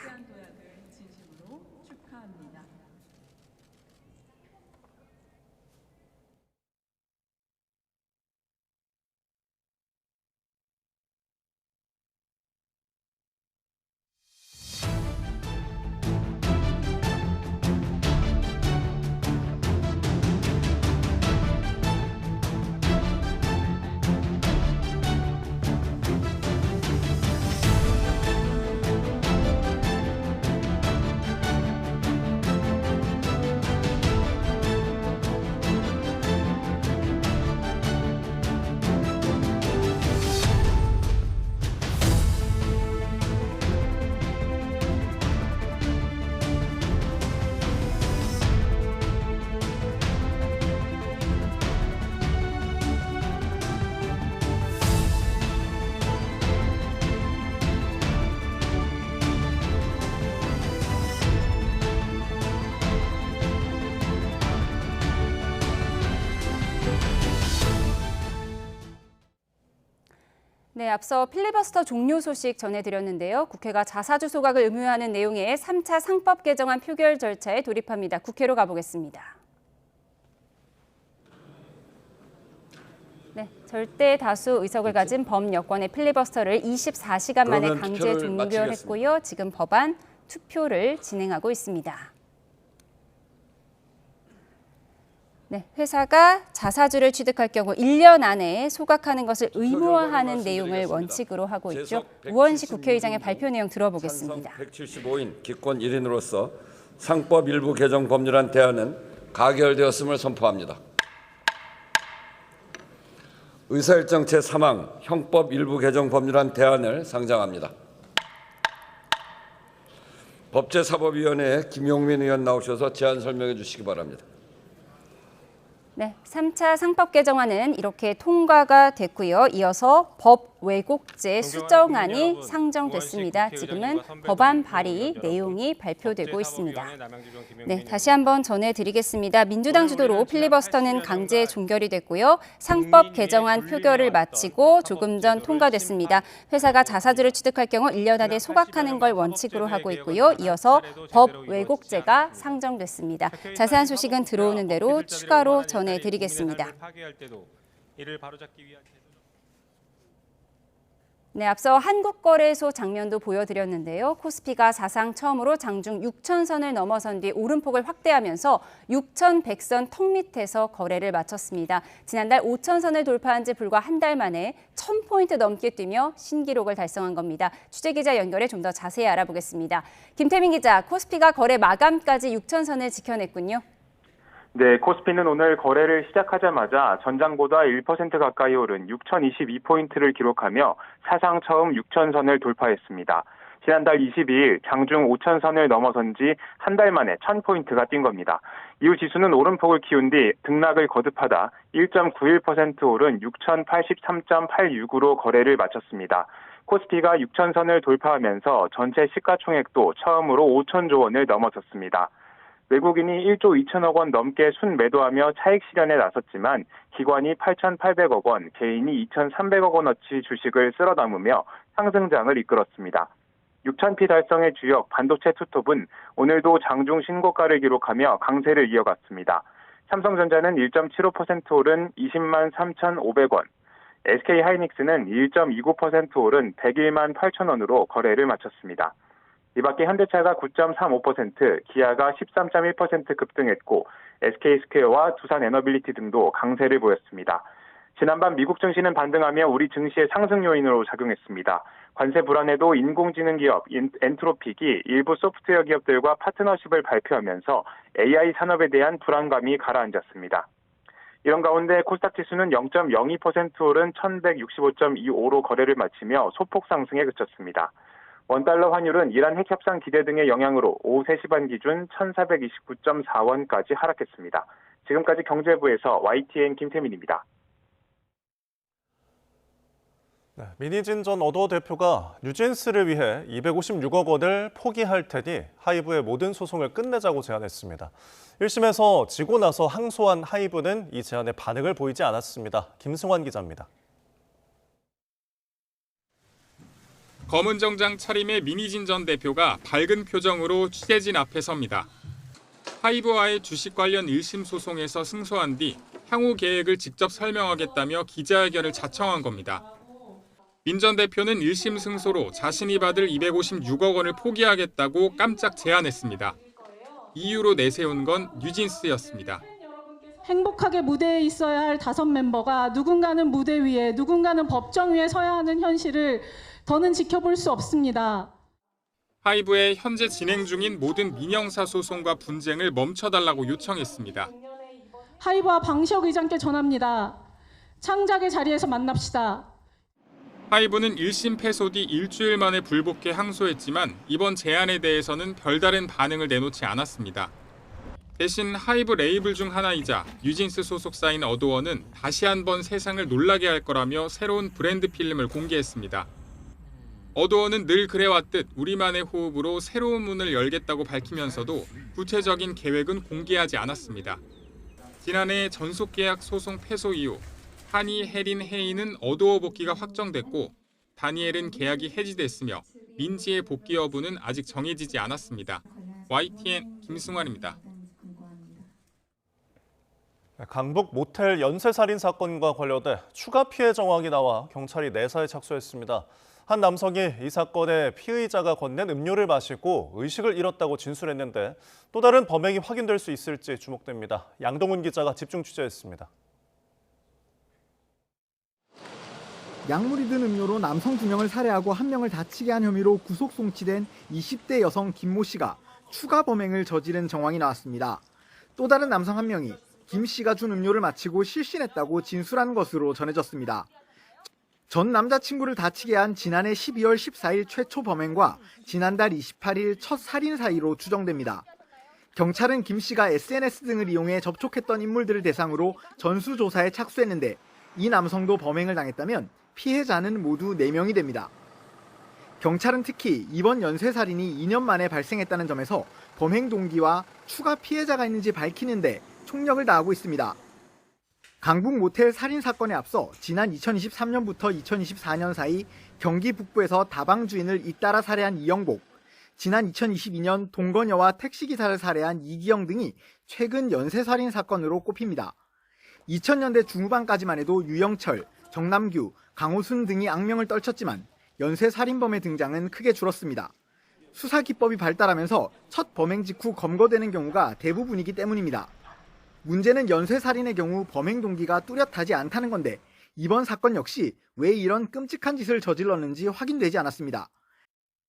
네, 앞서 필리버스터 종료 소식 전해드렸는데요. 국회가 자사주 소각을 의무화하는 내용의 3차 상법 개정안 표결 절차에 돌입합니다. 국회로 가보겠습니다. 네, 절대 다수 의석을 가진 범여권의 필리버스터를 24시간 만에 강제 종결했고요. 지금 법안 투표를 진행하고 있습니다. 네, 회사가 자사주를 취득할 경우 1년 안에 소각하는 것을 의무화하는 내용을 원칙으로 하고 있죠. 우원식 국회의장의 발표 내용 들어보겠습니다. 175인 기권 1인으로서 상법 일부 개정 법률안 대안은 가결되었음을 선포합니다. 의사일정 제3항 형법 일부 개정 법률안 대안을 상정합니다. 법제사법위원회에 김용민 의원 나오셔서 제안 설명해 주시기 바랍니다. 네, 3차 상법 개정안은 이렇게 통과가 됐고요. 이어서 법 왜곡죄 수정안이 상정됐습니다. 지금은 법안 발의 내용이 발표되고 있습니다. 네, 다시 한번 전해드리겠습니다. 민주당 주도로 필리버스터는 강제 종결이 됐고요. 상법 개정안 표결을 마치고 조금 전 통과됐습니다. 회사가 자사주를 취득할 경우 1년 안에 소각하는 걸 원칙으로 하고 있고요. 이어서 법 왜곡죄가 상정됐습니다. 자세한 소식은 들어오는 대로 추가로 전해드리겠습니다. 이를 바로잡기 위한 네, 앞서 한국거래소 장면도 보여드렸는데요. 코스피가 사상 처음으로 장중 6,000선을 넘어선 뒤 오름폭을 확대하면서 6,100선 턱 밑에서 거래를 마쳤습니다. 지난달 5,000선을 돌파한 지 불과 한 달 만에 1,000포인트 넘게 뛰며 신기록을 달성한 겁니다. 취재기자 연결해 좀 더 자세히 알아보겠습니다. 김태민 기자, 코스피가 거래 마감까지 6,000선을 지켜냈군요. 네, 코스피는 오늘 거래를 시작하자마자 전장보다 1% 가까이 오른 6,022포인트를 기록하며 사상 처음 6,000선을 돌파했습니다. 지난달 22일 장중 5,000선을 넘어선 지 한 달 만에 1,000포인트가 뛴 겁니다. 이후 지수는 오름폭을 키운 뒤 등락을 거듭하다 1.91% 오른 6,083.86으로 거래를 마쳤습니다. 코스피가 6,000선을 돌파하면서 전체 시가총액도 처음으로 5,000조 원을 넘어섰습니다. 외국인이 1조 2천억 원 넘게 순매도하며 차익 실현에 나섰지만 기관이 8,800억 원, 개인이 2,300억 원어치 주식을 쓸어 담으며 상승장을 이끌었습니다. 6,000피 달성의 주역 반도체 투톱은 오늘도 장중 신고가를 기록하며 강세를 이어갔습니다. 삼성전자는 1.75% 오른 20만 3,500원, SK하이닉스는 1.29% 오른 101만 8천원으로 거래를 마쳤습니다. 이 밖에 현대차가 9.35%, 기아가 13.1% 급등했고 SK스퀘어와 두산에너빌리티 등도 강세를 보였습니다. 지난밤 미국 증시는 반등하며 우리 증시의 상승 요인으로 작용했습니다. 관세 불안에도 인공지능 기업 엔트로픽이 일부 소프트웨어 기업들과 파트너십을 발표하면서 AI 산업에 대한 불안감이 가라앉았습니다. 이런 가운데 코스닥 지수는 0.02% 오른 1165.25로 거래를 마치며 소폭 상승에 그쳤습니다. 원달러 환율은 이란 핵협상 기대 등의 영향으로 오후 3시 반 기준 1,429.4원까지 하락했습니다. 지금까지 경제부에서 YTN 김태민입니다. 네, 민희진 전 어도어 대표가 뉴진스를 위해 256억 원을 포기할 테니 하이브의 모든 소송을 끝내자고 제안했습니다. 1심에서 지고 나서 항소한 하이브는 이 제안에 반응을 보이지 않았습니다. 김승환 기자입니다. 검은 정장 차림의 민희진 전 대표가 밝은 표정으로 취재진 앞에 섭니다. 하이브와의 주식 관련 1심 소송에서 승소한 뒤 향후 계획을 직접 설명하겠다며 기자회견을 자청한 겁니다. 민 전 대표는 1심 승소로 자신이 받을 256억 원을 포기하겠다고 깜짝 제안했습니다. 이유로 내세운 건 뉴진스였습니다. 행복하게 무대에 있어야 할 5멤버가 누군가는 무대 위에, 누군가는 법정 위에 서야 하는 현실을 더는 지켜볼 수 없습니다. 하이브의 현재 진행 중인 모든 민형사 소송과 분쟁을 멈춰달라고 요청했습니다. 하이브와 방시혁 의장께 전합니다. 창작의 자리에서 만납시다. 하이브는 1심 패소 뒤 일주일 만에 불복해 항소했지만 이번 제안에 대해서는 별다른 반응을 내놓지 않았습니다. 대신 하이브 레이블 중 하나이자 뉴진스 소속사인 어도어는 다시 한번 세상을 놀라게 할 거라며 새로운 브랜드 필름을 공개했습니다. 어도어는 늘 그래왔듯 우리만의 호흡으로 새로운 문을 열겠다고 밝히면서도 구체적인 계획은 공개하지 않았습니다. 지난해 전속계약 소송 패소 이후 하니, 해린, 헤이는 어도어 복귀가 확정됐고 다니엘은 계약이 해지됐으며 민지의 복귀 여부는 아직 정해지지 않았습니다. YTN 김승환입니다. 강북 모텔 연쇄살인 사건과 관련돼 추가 피해 정황이 나와 경찰이 내사에 착수했습니다. 한 남성이 이 사건에 피의자가 건넨 음료를 마시고 의식을 잃었다고 진술했는데 또 다른 범행이 확인될 수 있을지 주목됩니다. 양동훈 기자가 집중 취재했습니다. 약물이 든 음료로 남성 2명을 살해하고 1명을 다치게 한 혐의로 구속 송치된 20대 여성 김모 씨가 추가 범행을 저지른 정황이 나왔습니다. 또 다른 남성 1명이 김 씨가 준 음료를 마치고 실신했다고 진술한 것으로 전해졌습니다. 전 남자친구를 다치게 한 지난해 12월 14일 최초 범행과 지난달 28일 첫 살인 사이로 추정됩니다. 경찰은 김 씨가 SNS 등을 이용해 접촉했던 인물들을 대상으로 전수조사에 착수했는데 이 남성도 범행을 당했다면 피해자는 모두 4명이 됩니다. 경찰은 특히 이번 연쇄살인이 2년 만에 발생했다는 점에서 범행 동기와 추가 피해자가 있는지 밝히는 데 총력을 다하고 있습니다. 강북 모텔 살인 사건에 앞서 지난 2023년부터 2024년 사이 경기 북부에서 다방 주인을 잇따라 살해한 이영복, 지난 2022년 동거녀와 택시기사를 살해한 이기영 등이 최근 연쇄살인 사건으로 꼽힙니다. 2000년대 중후반까지만 해도 유영철, 정남규, 강호순 등이 악명을 떨쳤지만 연쇄 살인범의 등장은 크게 줄었습니다. 수사 기법이 발달하면서 첫 범행 직후 검거되는 경우가 대부분이기 때문입니다. 문제는 연쇄 살인의 경우 범행 동기가 뚜렷하지 않다는 건데 이번 사건 역시 왜 이런 끔찍한 짓을 저질렀는지 확인되지 않았습니다.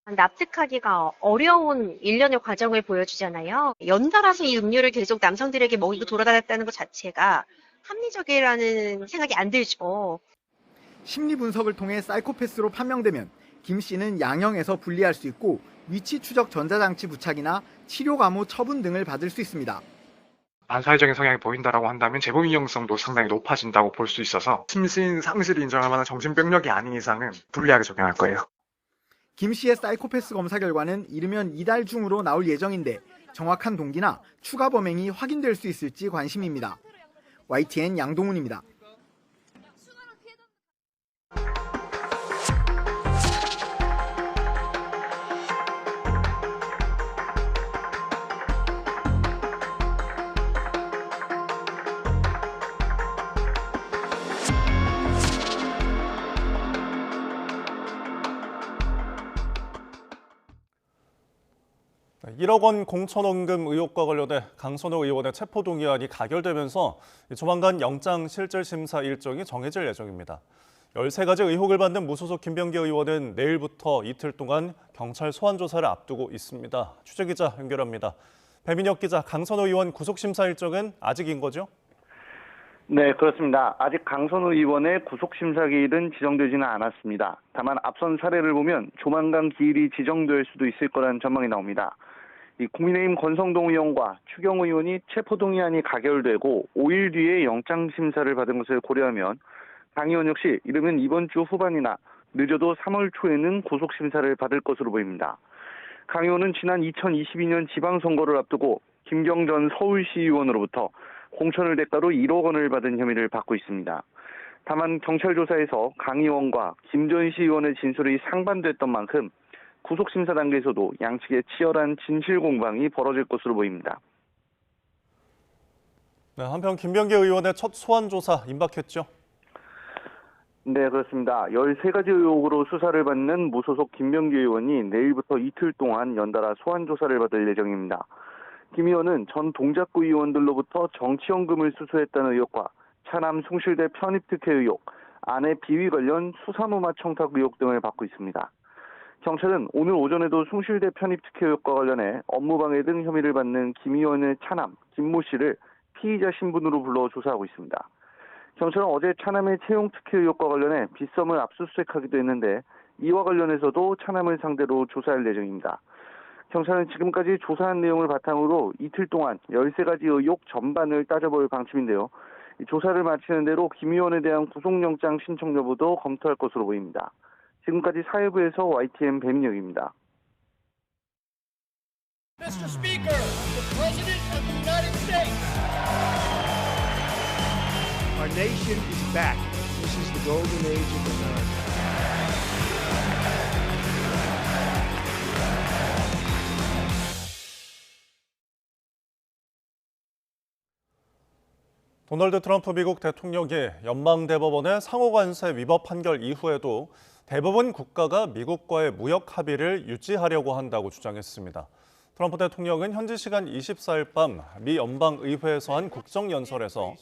납득하기가 어려운 일련의 과정을 보여주잖아요. 연달아서 이 음료를 계속 남성들에게 먹이고 돌아다녔다는 것 자체가 합리적이라는 생각이 안 들죠. 심리 분석을 통해 사이코패스로 판명되면 김 씨는 양형에서 분리할 수 있고 위치 추적 전자장치 부착이나 치료 감호 처분 등을 받을 수 있습니다. 반사회적인 성향이 보인다라고 한다면 재범 위험성도 상당히 높아진다고 볼 수 있어서 심신 상실을 인정할 만한 정신병력이 아닌 이상은 불리하게 적용할 거예요. 김 씨의 사이코패스 검사 결과는 이르면 이달 중으로 나올 예정인데 정확한 동기나 추가 범행이 확인될 수 있을지 관심입니다. YTN 양동훈입니다. 네, 1억 원 공천원금 의혹과 관련해 강선호 의원의 체포동의안이 가결되면서 조만간 영장실질심사 일정이 정해질 예정입니다. 13가지 의혹을 받는 무소속 김병기 의원은 내일부터 이틀 동안 경찰 소환조사를 앞두고 있습니다. 취재기자 연결합니다. 배민혁 기자, 강선호 의원 구속심사 일정은 아직인 거죠? 네, 그렇습니다. 아직 강선호 의원의 구속심사 기일은 지정되지는 않았습니다. 다만 앞선 사례를 보면 조만간 기일이 지정될 수도 있을 거라는 전망이 나옵니다. 이 국민의힘 권성동 의원과 추경 의원이 체포동의안이 가결되고 5일 뒤에 영장심사를 받은 것을 고려하면 강 의원 역시 이르면 이번 주 후반이나 늦어도 3월 초에는 구속심사를 받을 것으로 보입니다. 강 의원은 지난 2022년 지방선거를 앞두고 김경 전 서울시 의원으로부터 공천을 대가로 1억 원을 받은 혐의를 받고 있습니다. 다만 경찰 조사에서 강 의원과 김 전 시 의원의 진술이 상반됐던 만큼 구속심사 단계에서도 양측의 치열한 진실 공방이 벌어질 것으로 보입니다. 네, 한편 김병기 의원의 첫 소환조사 임박했죠? 네, 그렇습니다. 13가지 의혹으로 수사를 받는 무소속 김병기 의원이 내일부터 이틀 동안 연달아 소환조사를 받을 예정입니다. 김 의원은 전 동작구 의원들로부터 정치연금을 수수했다는 의혹과 차남 숭실대 편입특혜 의혹, 아내 비위 관련 수사무마 청탁 의혹 등을 받고 있습니다. 경찰은 오늘 오전에도 숭실대 편입특혜 의혹과 관련해 업무방해 등 혐의를 받는 김 의원의 차남 김모 씨를 피의자 신분으로 불러 조사하고 있습니다. 경찰은 어제 차남의 채용특혜 의혹과 관련해 빗썸을 압수수색하기도 했는데 이와 관련해서도 차남을 상대로 조사할 예정입니다. 경찰은 지금까지 조사한 내용을 바탕으로 이틀 동안 13가지 의혹 전반을 따져볼 방침인데요. 조사를 마치는 대로 김 의원에 대한 구속영장 신청 여부도 검토할 것으로 보입니다. 지금까지 사회부에서 YTN 배민혁입니다. Mr. Speaker, the President of the United States. Our nation is back. This is the golden age of America. 도널드 트럼프 미국 대통령이 연방대법원의 상호관세 위법 판결 이후에도 대부분 국가가 미국과의 무역 합의를 유지하려고 한다고 주장했습니다. 트럼프 대통령은 현지 시간 24일 밤 미 연방의회에서 한 국정연설에서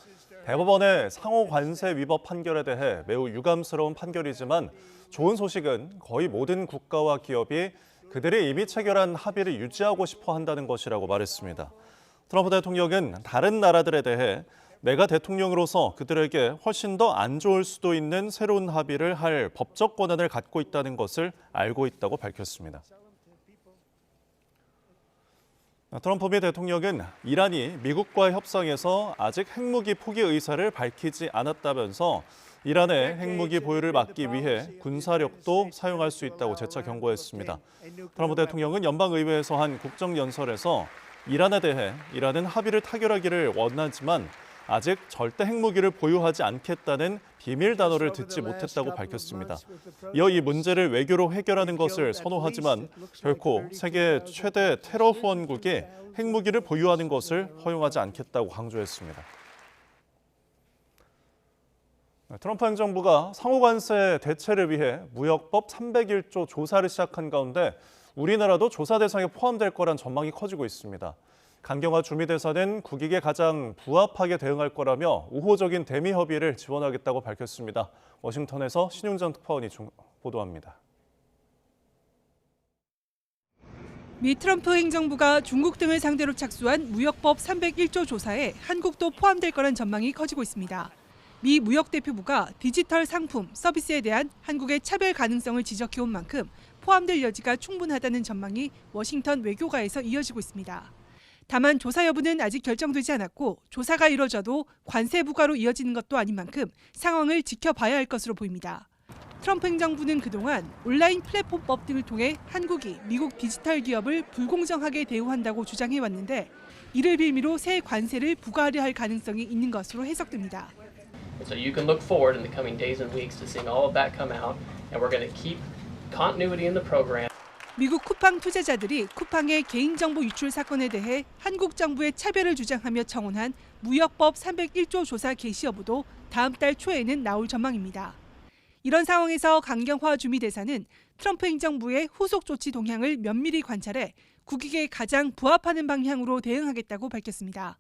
대법원의 상호관세 위법 판결에 대해 매우 유감스러운 판결이지만 좋은 소식은 거의 모든 국가와 기업이 그들이 이미 체결한 합의를 유지하고 싶어 한다는 것이라고 말했습니다. 트럼프 대통령은 다른 나라들에 대해 내가 대통령으로서 그들에게 훨씬 더 안 좋을 수도 있는 새로운 합의를 할 법적 권한을 갖고 있다는 것을 알고 있다고 밝혔습니다. 트럼프 미 대통령은 이란이 미국과의 협상에서 아직 핵무기 포기 의사를 밝히지 않았다면서 이란의 핵무기 보유를 막기 위해 군사력도 사용할 수 있다고 재차 경고했습니다. 트럼프 대통령은 연방의회에서 한 국정연설에서 이란에 대해 이란은 합의를 타결하기를 원하지만 아직 절대 핵무기를 보유하지 않겠다는 비밀 단어를 듣지 못했다고 밝혔습니다. 이어 이 문제를 외교로 해결하는 것을 선호하지만 결코 세계 최대 테러 후원국이 핵무기를 보유하는 것을 허용하지 않겠다고 강조했습니다. 트럼프 행정부가 상호관세 대체를 위해 무역법 301조 조사를 시작한 가운데 우리나라도 조사 대상에 포함될 거란 전망이 커지고 있습니다. 강경화 주미대사는 국익에 가장 부합하게 대응할 거라며 우호적인 대미 협의를 지원하겠다고 밝혔습니다. 워싱턴에서 신윤정 특파원이 보도합니다. 미 트럼프 행정부가 중국 등을 상대로 착수한 무역법 301조 조사에 한국도 포함될 거란 전망이 커지고 있습니다. 미 무역대표부가 디지털 상품, 서비스에 대한 한국의 차별 가능성을 지적해온 만큼 포함될 여지가 충분하다는 전망이 워싱턴 외교가에서 이어지고 있습니다. 다만 조사 여부는 아직 결정되지 않았고 조사가 이뤄져도 관세 부과로 이어지는 것도 아닌 만큼 상황을 지켜봐야 할 것으로 보입니다. 트럼프 행정부는 그동안 온라인 플랫폼법 등을 통해 한국이 미국 디지털 기업을 불공정하게 대우한다고 주장해왔는데 이를 빌미로 새 관세를 부과하려 할 가능성이 있는 것으로 해석됩니다. So you can look forward in the coming days and weeks to seeing all of that come out, and we're going to keep continuity in the program. 미국 쿠팡 투자자들이 쿠팡의 개인정보 유출 사건에 대해 한국 정부의 차별을 주장하며 청원한 무역법 301조 조사 개시 여부도 다음 달 초에는 나올 전망입니다. 이런 상황에서 강경화 주미대사는 트럼프 행정부의 후속 조치 동향을 면밀히 관찰해 국익에 가장 부합하는 방향으로 대응하겠다고 밝혔습니다.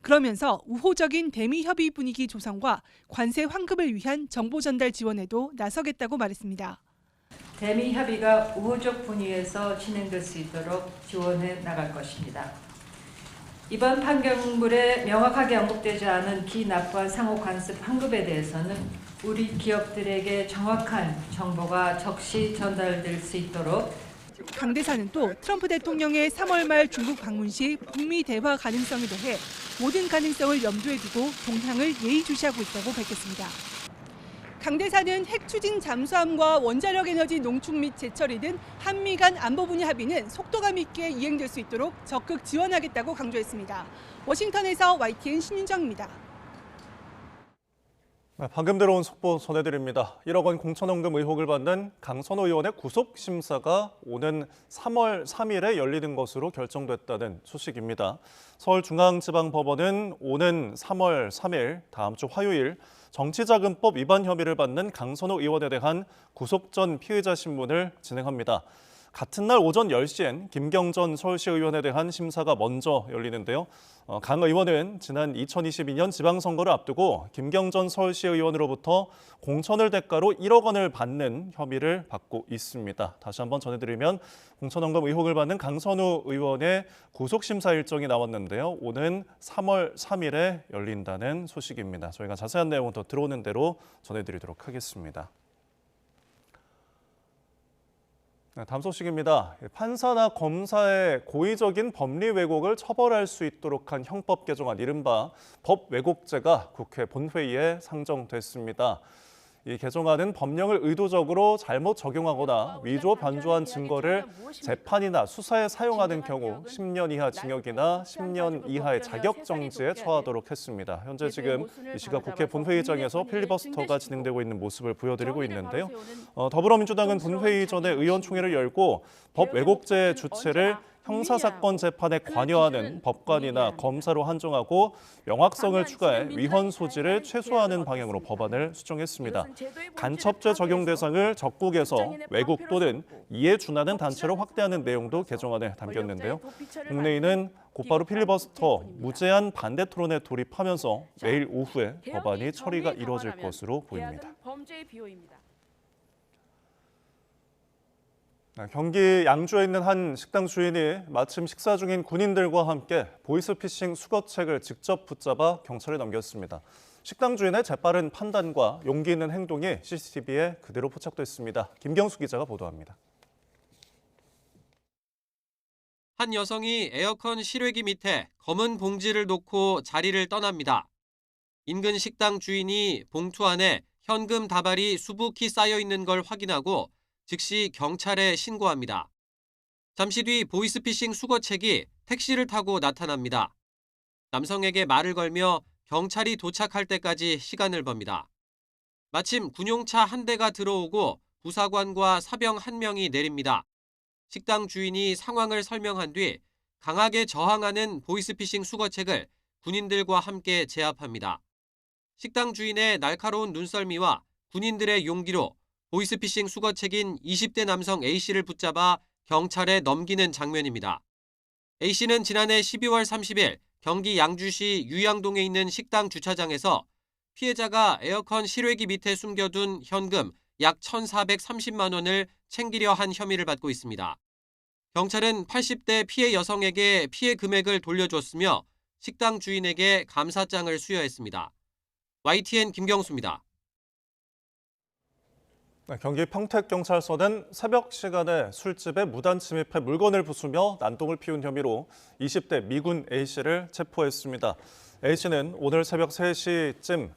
그러면서 우호적인 대미 협의 분위기 조성과 관세 환급을 위한 정보 전달 지원에도 나서겠다고 말했습니다. 대미 협의가 우호적 분위기에서 진행될 수 있도록 지원해 나갈 것입니다. 이번 판결문에 명확하게 언급되지 않은 비납부한 상호 관습 환급에 대해서는 우리 기업들에게 정확한 정보가 적시 전달될 수 있도록 강 대사는 또 트럼프 대통령의 3월 말 중국 방문 시 북미 대화 가능성에 대해 모든 가능성을 염두에 두고 동향을 예의주시하고 있다고 밝혔습니다. 강 대사는 핵 추진 잠수함과 원자력 에너지 농축 및 재처리 등 한미 간 안보 분야 합의는 속도감 있게 이행될 수 있도록 적극 지원하겠다고 강조했습니다. 워싱턴에서 YTN 신윤정입니다. 방금 들어온 속보 전해드립니다. 1억 원 공천원금 의혹을 받는 강선호 의원의 구속 심사가 오는 3월 3일에 열리는 것으로 결정됐다는 소식입니다. 서울중앙지방법원은 오는 3월 3일 다음 주 화요일 정치자금법 위반 혐의를 받는 강선호 의원에 대한 구속 전 피의자 신문을 진행합니다. 같은 날 오전 10시엔 김경전 서울시의원에 대한 심사가 먼저 열리는데요. 강 의원은 지난 2022년 지방선거를 앞두고 김경전 서울시의원으로부터 공천을 대가로 1억 원을 받는 혐의를 받고 있습니다. 다시 한번 전해드리면 공천원금 의혹을 받는 강선우 의원의 구속심사 일정이 나왔는데요. 오는 3월 3일에 열린다는 소식입니다. 저희가 자세한 내용은 더 들어오는 대로 전해드리도록 하겠습니다. 다음 소식입니다. 판사나 검사의 고의적인 법리 왜곡을 처벌할 수 있도록 한 형법 개정안 이른바 법 왜곡죄가 국회 본회의에 상정됐습니다. 이 개정안은 법령을 의도적으로 잘못 적용하거나 위조 변조한 증거를 재판이나 수사에 사용하는 경우 10년 이하 징역이나 10년 이하의 자격정지에 처하도록 했습니다. 현재 지금 이 시각 국회 본회의장에서 필리버스터가 진행되고 있는 모습을 보여드리고 있는데요. 더불어민주당은 본회의 전에 의원총회를 열고 법 왜곡죄의 주체를 형사사건 재판에 관여하는 법관이나 검사로 한정하고 명확성을 추가해 위헌 소지를 최소화하는 방향으로 법안을 수정했습니다. 간첩죄 적용 대상을 적국에서 외국 또는 이에 준하는 단체로 확대하는 내용도 개정안에 담겼는데요. 국내에는 곧바로 필리버스터 무제한 반대 토론에 돌입하면서 내일 오후에 법안이 처리가 이뤄질 것으로 보입니다. 경기 양주에 있는 한 식당 주인이 마침 식사 중인 군인들과 함께 보이스피싱 수거책을 직접 붙잡아 경찰에 넘겼습니다. 식당 주인의 재빠른 판단과 용기 있는 행동이 CCTV에 그대로 포착됐습니다. 김경수 기자가 보도합니다. 한 여성이 에어컨 실외기 밑에 검은 봉지를 놓고 자리를 떠납니다. 인근 식당 주인이 봉투 안에 현금 다발이 수북히 쌓여 있는 걸 확인하고 즉시 경찰에 신고합니다. 잠시 뒤 보이스피싱 수거책이 택시를 타고 나타납니다. 남성에게 말을 걸며 경찰이 도착할 때까지 시간을 법니다. 마침 군용차 한 대가 들어오고 부사관과 사병 한 명이 내립니다. 식당 주인이 상황을 설명한 뒤 강하게 저항하는 보이스피싱 수거책을 군인들과 함께 제압합니다. 식당 주인의 날카로운 눈썰미와 군인들의 용기로 보이스피싱 수거책인 20대 남성 A씨를 붙잡아 경찰에 넘기는 장면입니다. A씨는 지난해 12월 30일 경기 양주시 유양동에 있는 식당 주차장에서 피해자가 에어컨 실외기 밑에 숨겨둔 현금 약 1,430만 원을 챙기려 한 혐의를 받고 있습니다. 경찰은 80대 피해 여성에게 피해 금액을 돌려줬으며 식당 주인에게 감사장을 수여했습니다. YTN 김경수입니다. 경기 평택경찰서는 새벽 시간에 술집에 무단 침입해 물건을 부수며 난동을 피운 혐의로 20대 미군 A씨를 체포했습니다. A씨는 오늘 새벽 3시쯤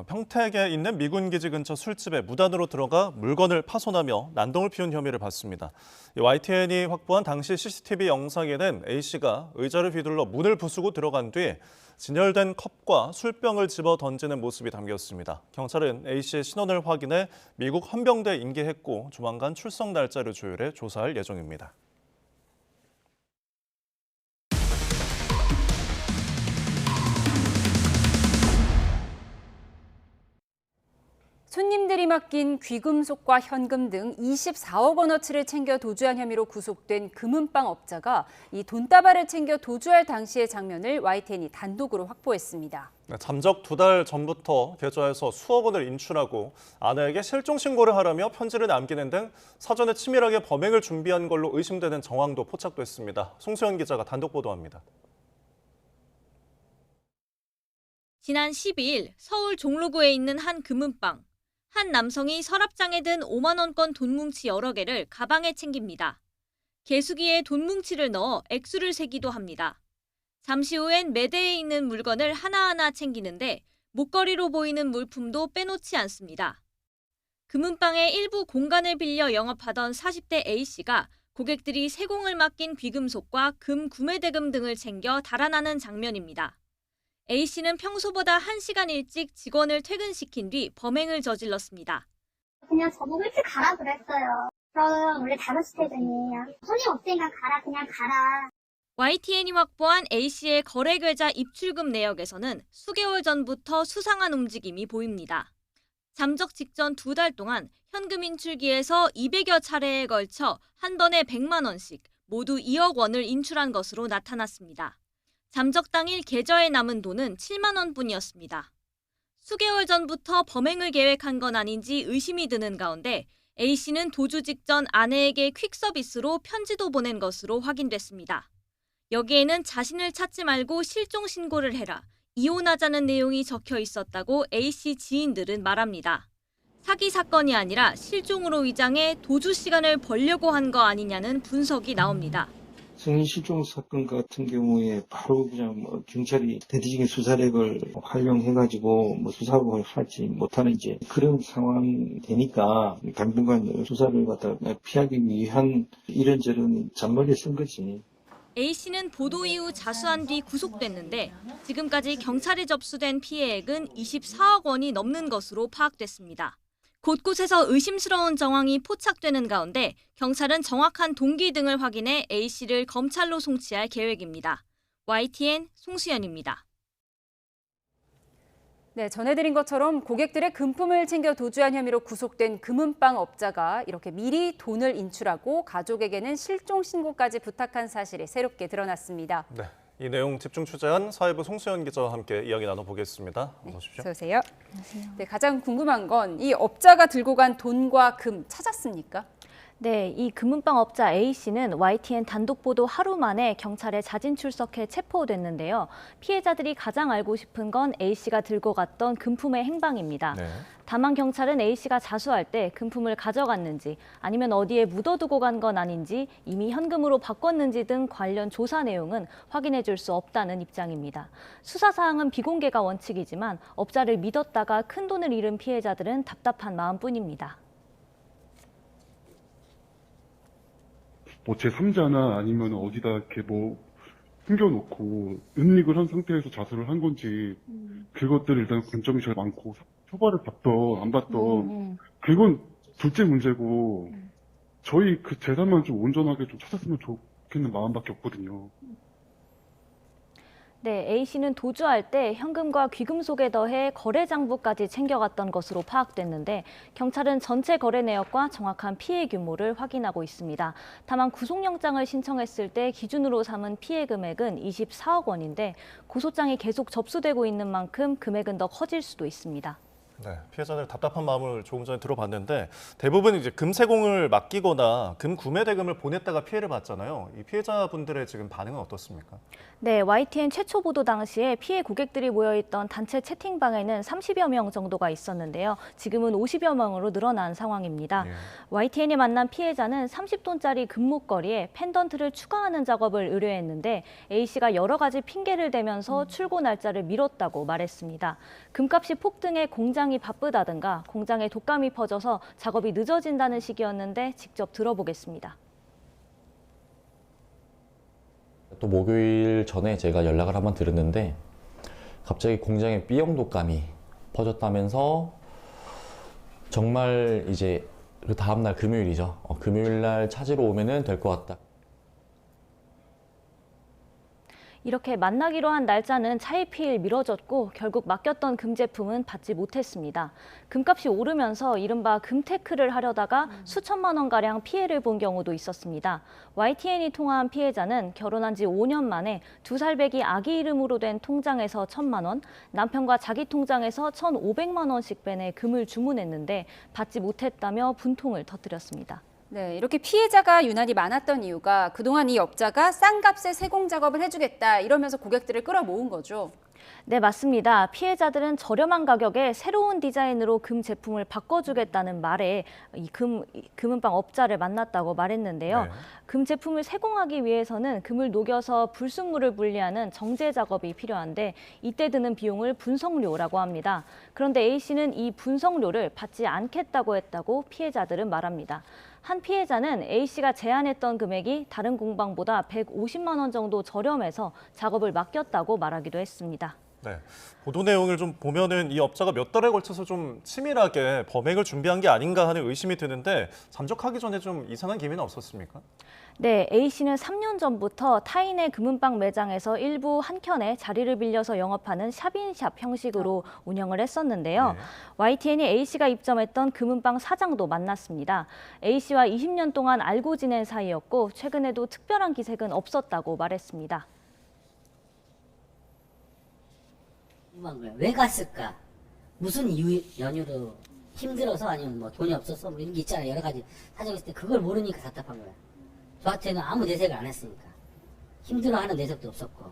평택에 있는 미군기지 근처 술집에 무단으로 들어가 물건을 파손하며 난동을 피운 혐의를 받습니다. YTN이 확보한 당시 CCTV 영상에는 A씨가 의자를 휘둘러 문을 부수고 들어간 뒤 진열된 컵과 술병을 집어 던지는 모습이 담겼습니다. 경찰은 A씨의 신원을 확인해 미국 헌병대에 인계했고 조만간 출석 날짜를 조율해 조사할 예정입니다. 손님들이 맡긴 귀금속과 현금 등 24억 원어치를 챙겨 도주한 혐의로 구속된 금은방 업자가 이 돈다발을 챙겨 도주할 당시의 장면을 YTN이 단독으로 확보했습니다. 잠적 2달 전부터 계좌에서 수억 원을 인출하고 아내에게 실종 신고를 하라며 편지를 남기는 등 사전에 치밀하게 범행을 준비한 걸로 의심되는 정황도 포착됐습니다. 송수연 기자가 단독 보도합니다. 지난 12일 서울 종로구에 있는 한 금은방. 한 남성이 서랍장에 든 5만 원권 돈뭉치 여러 개를 가방에 챙깁니다. 개수기에 돈뭉치를 넣어 액수를 세기도 합니다. 잠시 후엔 매대에 있는 물건을 하나하나 챙기는데 목걸이로 보이는 물품도 빼놓지 않습니다. 금은방의 일부 공간을 빌려 영업하던 40대 A씨가 고객들이 세공을 맡긴 귀금속과 금 구매대금 등을 챙겨 달아나는 장면입니다. A씨는 평소보다 1시간 일찍 직원을 퇴근시킨 뒤 범행을 저질렀습니다. 그냥 저보고 일찍 가라 그랬어요. 저는 원래 5시 퇴근이에요. 손이 없으니까 가라, 그냥 가라. YTN이 확보한 A씨의 거래 계좌 입출금 내역에서는 수개월 전부터 수상한 움직임이 보입니다. 잠적 직전 2달 동안 현금 인출기에서 200여 차례에 걸쳐 한 번에 100만 원씩 모두 2억 원을 인출한 것으로 나타났습니다. 잠적 당일 계좌에 남은 돈은 7만 원뿐이었습니다. 수개월 전부터 범행을 계획한 건 아닌지 의심이 드는 가운데 A씨는 도주 직전 아내에게 퀵서비스로 편지도 보낸 것으로 확인됐습니다. 여기에는 자신을 찾지 말고 실종 신고를 해라, 이혼하자는 내용이 적혀 있었다고 A씨 지인들은 말합니다. 사기 사건이 아니라 실종으로 위장해 도주 시간을 벌려고 한 거 아니냐는 분석이 나옵니다. 성인 실종 사건 같은 경우에 바로 그냥 경찰이 대대적인 수사력을 활용해가지고 수사를 하지 못하는 이제 그런 상황이 되니까 당분간 수사를 갖다 피하기 위한 이런저런 잔머리를 쓴 거지. A씨는 보도 이후 자수한 뒤 구속됐는데 지금까지 경찰에 접수된 피해액은 24억 원이 넘는 것으로 파악됐습니다. 곳곳에서 의심스러운 정황이 포착되는 가운데 경찰은 정확한 동기 등을 확인해 A씨를 검찰로 송치할 계획입니다. YTN 송수연입니다. 네, 전해드린 것처럼 고객들의 금품을 챙겨 도주한 혐의로 구속된 금은방 업자가 이렇게 미리 돈을 인출하고 가족에게는 실종 신고까지 부탁한 사실이 새롭게 드러났습니다. 네, 이 내용 집중 취재한 사회부 송수연 기자와 함께 이야기 나눠보겠습니다. 어서 오십시오. 어서 오세요. 네, 가장 궁금한 건 이 업자가 들고 간 돈과 금 찾았습니까? 네, 이 금은방 업자 A씨는 YTN 단독 보도 하루 만에 경찰에 자진 출석해 체포됐는데요. 피해자들이 가장 알고 싶은 건 A씨가 들고 갔던 금품의 행방입니다. 네. 다만 경찰은 A씨가 자수할 때 금품을 가져갔는지 아니면 어디에 묻어두고 간 건 아닌지 이미 현금으로 바꿨는지 등 관련 조사 내용은 확인해 줄 수 없다는 입장입니다. 수사 사항은 비공개가 원칙이지만 업자를 믿었다가 큰 돈을 잃은 피해자들은 답답한 마음뿐입니다. 제3자나 아니면 어디다 이렇게 숨겨놓고 은닉을 한 상태에서 자수를 한 건지 그것들이 일단 관점이 제일 많고 처벌을 받던 안 받던 그건 둘째 문제고 저희 그 재산만 좀 온전하게 좀 찾았으면 좋겠는 마음밖에 없거든요. 네, A씨는 도주할 때 현금과 귀금속에 더해 거래 장부까지 챙겨갔던 것으로 파악됐는데 경찰은 전체 거래 내역과 정확한 피해 규모를 확인하고 있습니다. 다만 구속영장을 신청했을 때 기준으로 삼은 피해 금액은 24억 원인데 고소장이 계속 접수되고 있는 만큼 금액은 더 커질 수도 있습니다. 네, 피해자들 답답한 마음을 조금 전에 들어봤는데 대부분 이제 금세공을 맡기거나 금 구매 대금을 보냈다가 피해를 봤잖아요. 이 피해자분들의 지금 반응은 어떻습니까? 네, YTN 최초 보도 당시에 피해 고객들이 모여있던 단체 채팅방에는 30여 명 정도가 있었는데요. 지금은 50여 명으로 늘어난 상황입니다. YTN이 만난 피해자는 30돈짜리 금 목걸이에 펜던트를 추가하는 작업을 의뢰했는데 A씨가 여러 가지 핑계를 대면서 출고 날짜를 미뤘다고 말했습니다. 금값이 폭등해 공장이 바쁘다든가 공장에 독감이 퍼져서 작업이 늦어진다는 시기였는데 직접 들어보겠습니다. 또 목요일 전에 제가 연락을 한번 드렸는데 갑자기 공장에 B형 독감이 퍼졌다면서 정말 이제 그 다음날 금요일이죠. 금요일 날 찾으러 오면은 될 것 같다. 이렇게 만나기로 한 날짜는 차일피일 미뤄졌고 결국 맡겼던 금 제품은 받지 못했습니다. 금값이 오르면서 이른바 금테크를 하려다가 수천만 원가량 피해를 본 경우도 있었습니다. YTN이 통화한 피해자는 결혼한 지 5년 만에 2살 배기 아기 이름으로 된 통장에서 1,000만 원, 남편과 자기 통장에서 1,500만 원씩 빼내 금을 주문했는데 받지 못했다며 분통을 터뜨렸습니다. 네, 이렇게 피해자가 유난히 많았던 이유가 그동안 이 업자가 싼 값에 세공 작업을 해주겠다 이러면서 고객들을 끌어모은 거죠. 네, 맞습니다. 피해자들은 저렴한 가격에 새로운 디자인으로 금 제품을 바꿔주겠다는 말에 금은방 업자를 만났다고 말했는데요. 금 제품을 세공하기 위해서는 금을 녹여서 불순물을 분리하는 정제 작업이 필요한데 이때 드는 비용을 분석료라고 합니다. 그런데 A씨는 이 분석료를 받지 않겠다고 했다고 피해자들은 말합니다. 한 피해자는 A씨가 제안했던 금액이 다른 공방보다 150만 원 정도 저렴해서 작업을 맡겼다고 말하기도 했습니다. 네, 보도 내용을 좀 보면은 이 업자가 몇 달에 걸쳐서 좀 치밀하게 범행을 준비한 게 아닌가 하는 의심이 드는데 잠적하기 전에 좀 이상한 기미는 없었습니까? 네, A씨는 3년 전부터 타인의 금은방 매장에서 일부 한켠에 자리를 빌려서 영업하는 샵인샵 형식으로 운영을 했었는데요. YTN이 A씨가 입점했던 금은방 사장도 만났습니다. A씨와 20년 동안 알고 지낸 사이였고 최근에도 특별한 기색은 없었다고 말했습니다. 왜 갔을까? 무슨 이유, 연유로 힘들어서 아니면 뭐 돈이 없어서 뭐 이런 게 있잖아요. 여러 가지 사정이 있을 때 그걸 모르니까 답답한 거야. 저한테는 아무 내색을 안 했으니까. 힘들어하는 내색도 없었고.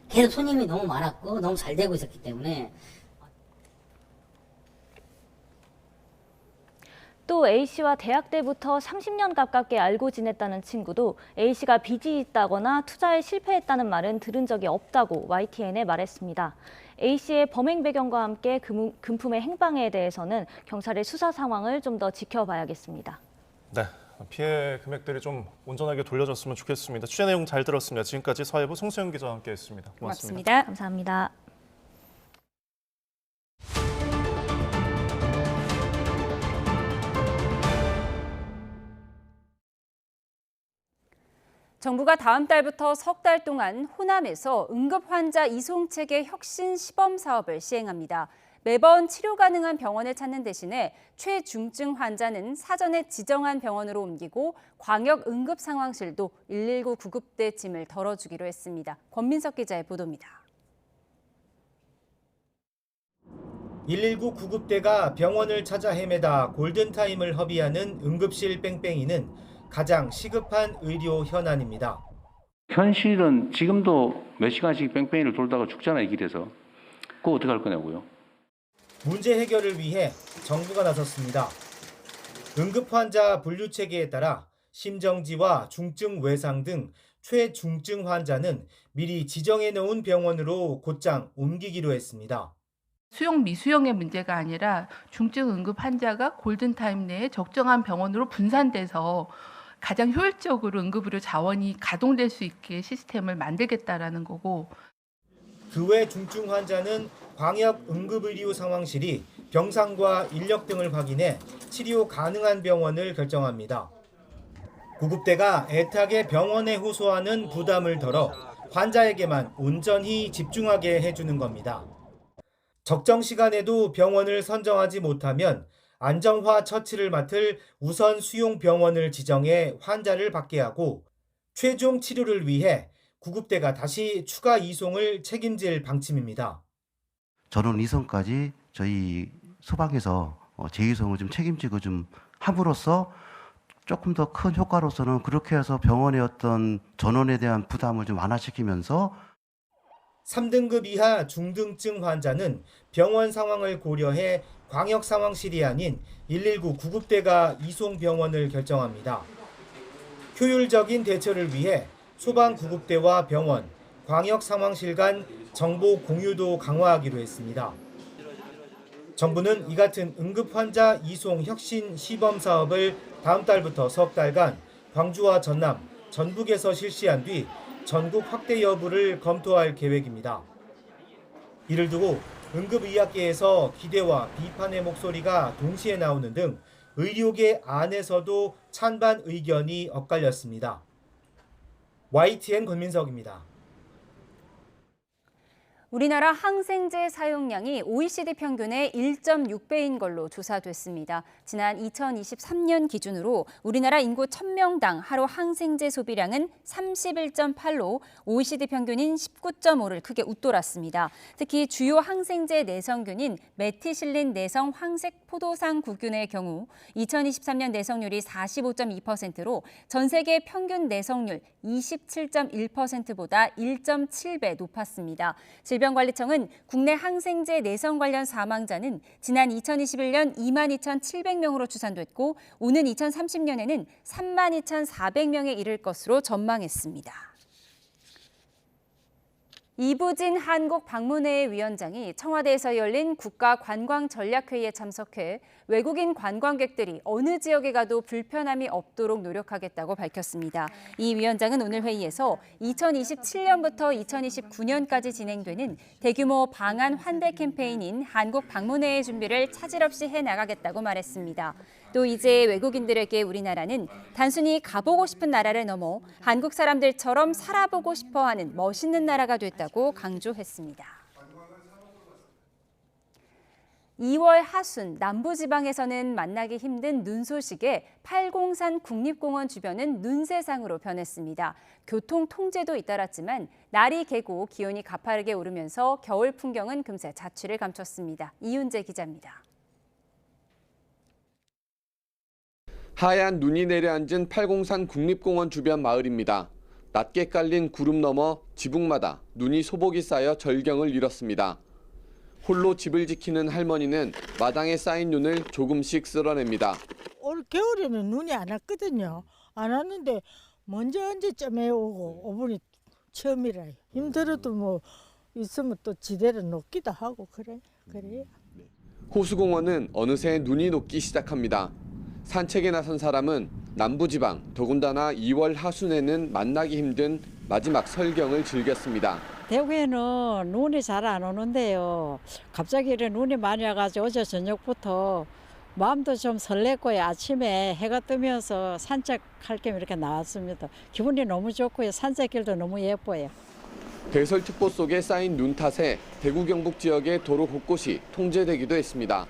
계속 손님이 너무 많았고 너무 잘 되고 있었기 때문에. 또 A씨와 대학 때부터 30년 가깝게 알고 지냈다는 친구도 A씨가 빚이 있다거나 투자에 실패했다는 말은 들은 적이 없다고 YTN에 말했습니다. A씨의 범행 배경과 함께 금품의 행방에 대해서는 경찰의 수사 상황을 좀 더 지켜봐야겠습니다. 네, 피해 금액들이 좀 온전하게 돌려졌으면 좋겠습니다. 취재 내용 잘 들었습니다. 지금까지 사회부 송수영 기자와 함께했습니다. 고맙습니다. 감사합니다. 정부가 다음 달부터 석 달 동안 호남에서 응급환자 이송체계 혁신 시범 사업을 시행합니다. 매번 치료 가능한 병원을 찾는 대신에 최중증 환자는 사전에 지정한 병원으로 옮기고 광역 응급 상황실도 119 구급대 짐을 덜어주기로 했습니다. 권민석 기자의 보도입니다. 119 구급대가 병원을 찾아 헤매다 골든타임을 허비하는 응급실 뺑뺑이는 가장 시급한 의료 현안입니다. 현실은 지금도 몇 시간씩 뺑뺑이를 돌다가 죽잖아요, 이 길에서. 그거 어떻게 할 거냐고요. 문제 해결을 위해 정부가 나섰습니다. 응급환자 분류체계에 따라 심정지와 중증 외상 등 최중증 환자는 미리 지정해 놓은 병원으로 곧장 옮기기로 했습니다. 수용 미수용의 문제가 아니라 중증 응급 환자가 골든타임 내에 적정한 병원으로 분산돼서 가장 효율적으로 응급의료 자원이 가동될 수 있게 시스템을 만들겠다라는 거고. 그 외 중증 환자는 광역 응급의료 상황실이 병상과 인력 등을 확인해 치료 가능한 병원을 결정합니다. 구급대가 애타게 병원에 호소하는 부담을 덜어 환자에게만 온전히 집중하게 해주는 겁니다. 적정 시간에도 병원을 선정하지 못하면 안정화 처치를 맡을 우선 수용 병원을 지정해 환자를 받게 하고 최종 치료를 위해 구급대가 다시 추가 이송을 책임질 방침입니다. 전원 이송까지 저희 소방에서 재이송을 좀 책임지고 좀 함으로써 조금 더 큰 효과로서는 그렇게 해서 병원의 어떤 전원에 대한 부담을 좀 완화시키면서 3등급 이하 중등증 환자는 병원 상황을 고려해 광역 상황실이 아닌 119 구급대가 이송 병원을 결정합니다. 효율적인 대처를 위해 소방 구급대와 병원, 광역 상황실 간 정보 공유도 강화하기로 했습니다. 정부는 이 같은 응급 환자 이송 혁신 시범 사업을 다음 달부터 석 달간 광주와 전남, 전북에서 실시한 뒤 전국 확대 여부를 검토할 계획입니다. 이를 두고 응급의학계에서 기대와 비판의 목소리가 동시에 나오는 등 의료계 안에서도 찬반 의견이 엇갈렸습니다. YTN 권민석입니다. 우리나라 항생제 사용량이 OECD 평균의 1.6배인 걸로 조사됐습니다. 지난 2023년 기준으로 우리나라 인구 1000명당 하루 항생제 소비량은 31.8로 OECD 평균인 19.5를 크게 웃돌았습니다. 특히 주요 항생제 내성균인 메티실린 내성 황색 포도상 구균의 경우 2023년 내성률이 45.2%로 전 세계 평균 내성률 27.1%보다 1.7배 높았습니다. 질병관리청은 국내 항생제 내성 관련 사망자는 지난 2021년 22,700명으로 추산됐고 오는 2030년에는 32,400명에 이를 것으로 전망했습니다. 이부진 한국방문회 위원장이 청와대에서 열린 국가관광전략회의에 참석해 외국인 관광객들이 어느 지역에 가도 불편함이 없도록 노력하겠다고 밝혔습니다. 이 위원장은 오늘 회의에서 2027년부터 2029년까지 진행되는 대규모 방한 환대 캠페인인 한국방문회의 준비를 차질 없이 해나가겠다고 말했습니다. 또 이제 외국인들에게 우리나라는 단순히 가보고 싶은 나라를 넘어 한국 사람들처럼 살아보고 싶어하는 멋있는 나라가 됐다고 강조했습니다. 2월 하순 남부지방에서는 만나기 힘든 눈 소식에 팔공산 국립공원 주변은 눈세상으로 변했습니다. 교통 통제도 잇따랐지만 날이 개고 기온이 가파르게 오르면서 겨울 풍경은 금세 자취를 감췄습니다. 이윤재 기자입니다. 하얀 눈이 내려앉은 팔공산 국립공원 주변 마을입니다. 낮게 깔린 구름 너머 지붕마다 눈이 소복이 쌓여 절경을 이뤘습니다. 홀로 집을 지키는 할머니는 마당에 쌓인 눈을 조금씩 쓸어냅니다. 올 겨울에는 눈이 안 왔거든요. 안 왔는데 언제쯤에 오고 오분이 처음이라 힘들어도 뭐 있으면 또 지대로 녹기도 하고 그래요. 호수공원은 어느새 눈이 녹기 시작합니다. 산책에 나선 사람은 남부지방, 더군다나 2월 하순에는 만나기 힘든 마지막 설경을 즐겼습니다. 대구에는 눈이 잘 안 오는데요. 갑자기 이렇게 눈이 많이 와가지고 어제 저녁부터 마음도 좀 설레고요. 아침에 해가 뜨면서 산책할 겸 이렇게 나왔습니다. 기분이 너무 좋고요. 산책길도 너무 예뻐요. 대설특보 속에 쌓인 눈 탓에 대구 경북 지역의 도로 곳곳이 통제되기도 했습니다.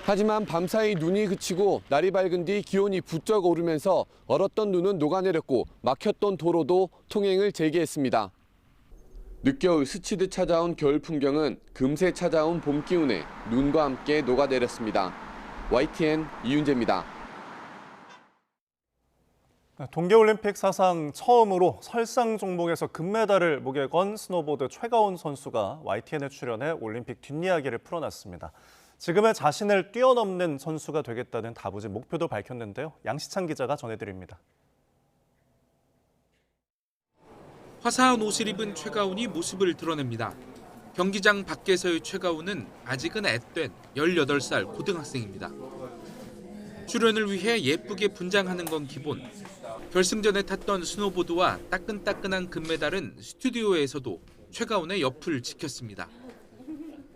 하지만 밤사이 눈이 그치고 날이 밝은 뒤 기온이 부쩍 오르면서 얼었던 눈은 녹아내렸고 막혔던 도로도 통행을 재개했습니다. 늦겨울 스치듯 찾아온 겨울 풍경은 금세 찾아온 봄 기운에 눈과 함께 녹아내렸습니다. YTN 이윤재입니다. 동계올림픽 사상 처음으로 설상 종목에서 금메달을 목에 건 스노보드 최가온 선수가 YTN에 출연해 올림픽 뒷이야기를 풀어놨습니다. 지금의 자신을 뛰어넘는 선수가 되겠다는 다부진 목표도 밝혔는데요. 양시창 기자가 전해드립니다. 화사한 옷을 입은 최가온이 모습을 드러냅니다. 경기장 밖에서의 최가온은 아직은 앳된 18살 고등학생입니다. 출연을 위해 예쁘게 분장하는 건 기본. 결승전에 탔던 스노보드와 따끈따끈한 금메달은 스튜디오에서도 최가온의 옆을 지켰습니다.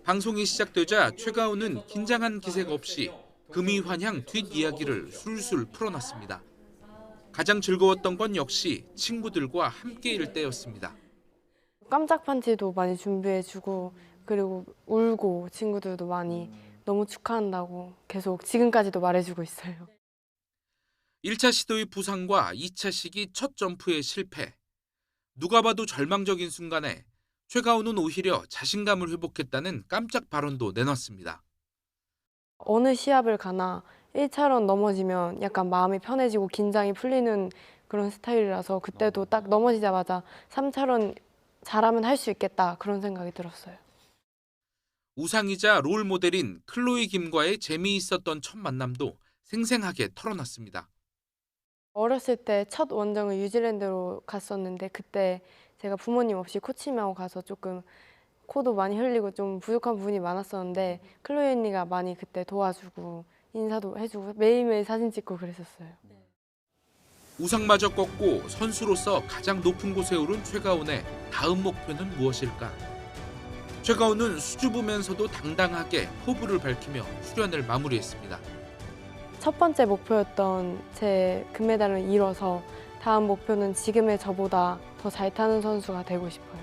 방송이 시작되자 최가온은 긴장한 기색 없이 금이환향 뒷이야기를 술술 풀어놨습니다. 가장 즐거웠던 건 역시 친구들과 함께일 때였습니다. 깜짝 판치도 많이 준비해주고 그리고 울고 친구들도 많이 너무 축하한다고 계속 지금까지도 말해주고 있어요. 1차 시도의 부상과 2차 시기 첫 점프의 실패. 누가 봐도 절망적인 순간에 최가훈은 오히려 자신감을 회복했다는 깜짝 발언도 내놨습니다. 어느 시합을 가나 1차로 넘어지면 약간 마음이 편해지고 긴장이 풀리는 그런 스타일이라서 그때도 딱 넘어지자마자 3차로 잘하면 할 수 있겠다 그런 생각이 들었어요. 우상이자 롤 모델인 클로이 김과의 재미있었던 첫 만남도 생생하게 털어놨습니다. 어렸을 때 첫 원정을 뉴질랜드로 갔었는데 그때 제가 부모님 없이 코치님하고 가서 조금 코도 많이 흘리고 좀 부족한 부분이 많았었는데 클로이 언니가 많이 그때 도와주고 인사도 해주고 매일매일 사진 찍고 그랬었어요. 우상마저 꺾고 선수로서 가장 높은 곳에 오른 최가훈의 다음 목표는 무엇일까? 최가훈은 수줍으면서도 당당하게 포부를 밝히며 훈련을 마무리했습니다. 첫 번째 목표였던 제 금메달을 이뤄서 다음 목표는 지금의 저보다 더 잘 타는 선수가 되고 싶어요.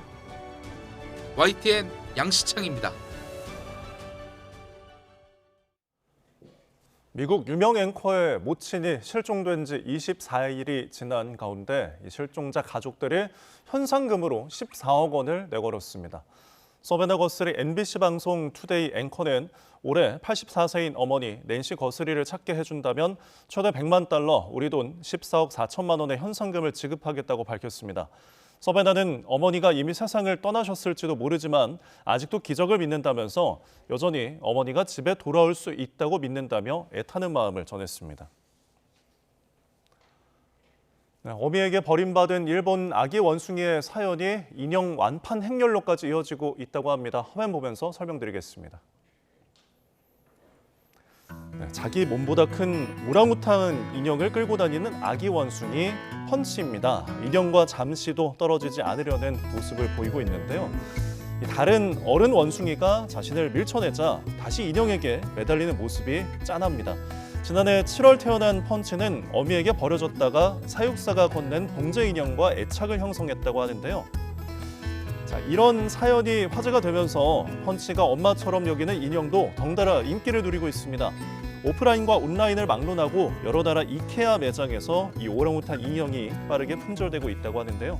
YTN 양시창입니다. 미국 유명 앵커의 모친이 실종된 지 24일이 지난 가운데 이 실종자 가족들이 현상금으로 14억 원을 내걸었습니다. 서베나 거스리 NBC 방송 투데이 앵커는 올해 84세인 어머니 낸시 거스리를 찾게 해준다면 최대 100만 달러, 우리 돈 14억 4천만 원의 현상금을 지급하겠다고 밝혔습니다. 서베나는 어머니가 이미 세상을 떠나셨을지도 모르지만 아직도 기적을 믿는다면서 여전히 어머니가 집에 돌아올 수 있다고 믿는다며 애타는 마음을 전했습니다. 어미에게 버림받은 일본 아기 원숭이의 사연이 인형 완판 행렬로까지 이어지고 있다고 합니다. 화면 보면서 설명드리겠습니다. 자기 몸보다 큰 우랑우탄 인형을 끌고 다니는 아기 원숭이 펀치입니다. 인형과 잠시도 떨어지지 않으려는 모습을 보이고 있는데요. 다른 어른 원숭이가 자신을 밀쳐내자 다시 인형에게 매달리는 모습이 짠합니다. 지난해 7월 태어난 펀치는 어미에게 버려졌다가 사육사가 건넨 봉제 인형과 애착을 형성했다고 하는데요. 이런 사연이 화제가 되면서 펀치가 엄마처럼 여기는 인형도 덩달아 인기를 누리고 있습니다. 오프라인과 온라인을 막론하고 여러 나라 이케아 매장에서 이 오랑우탄 인형이 빠르게 품절되고 있다고 하는데요.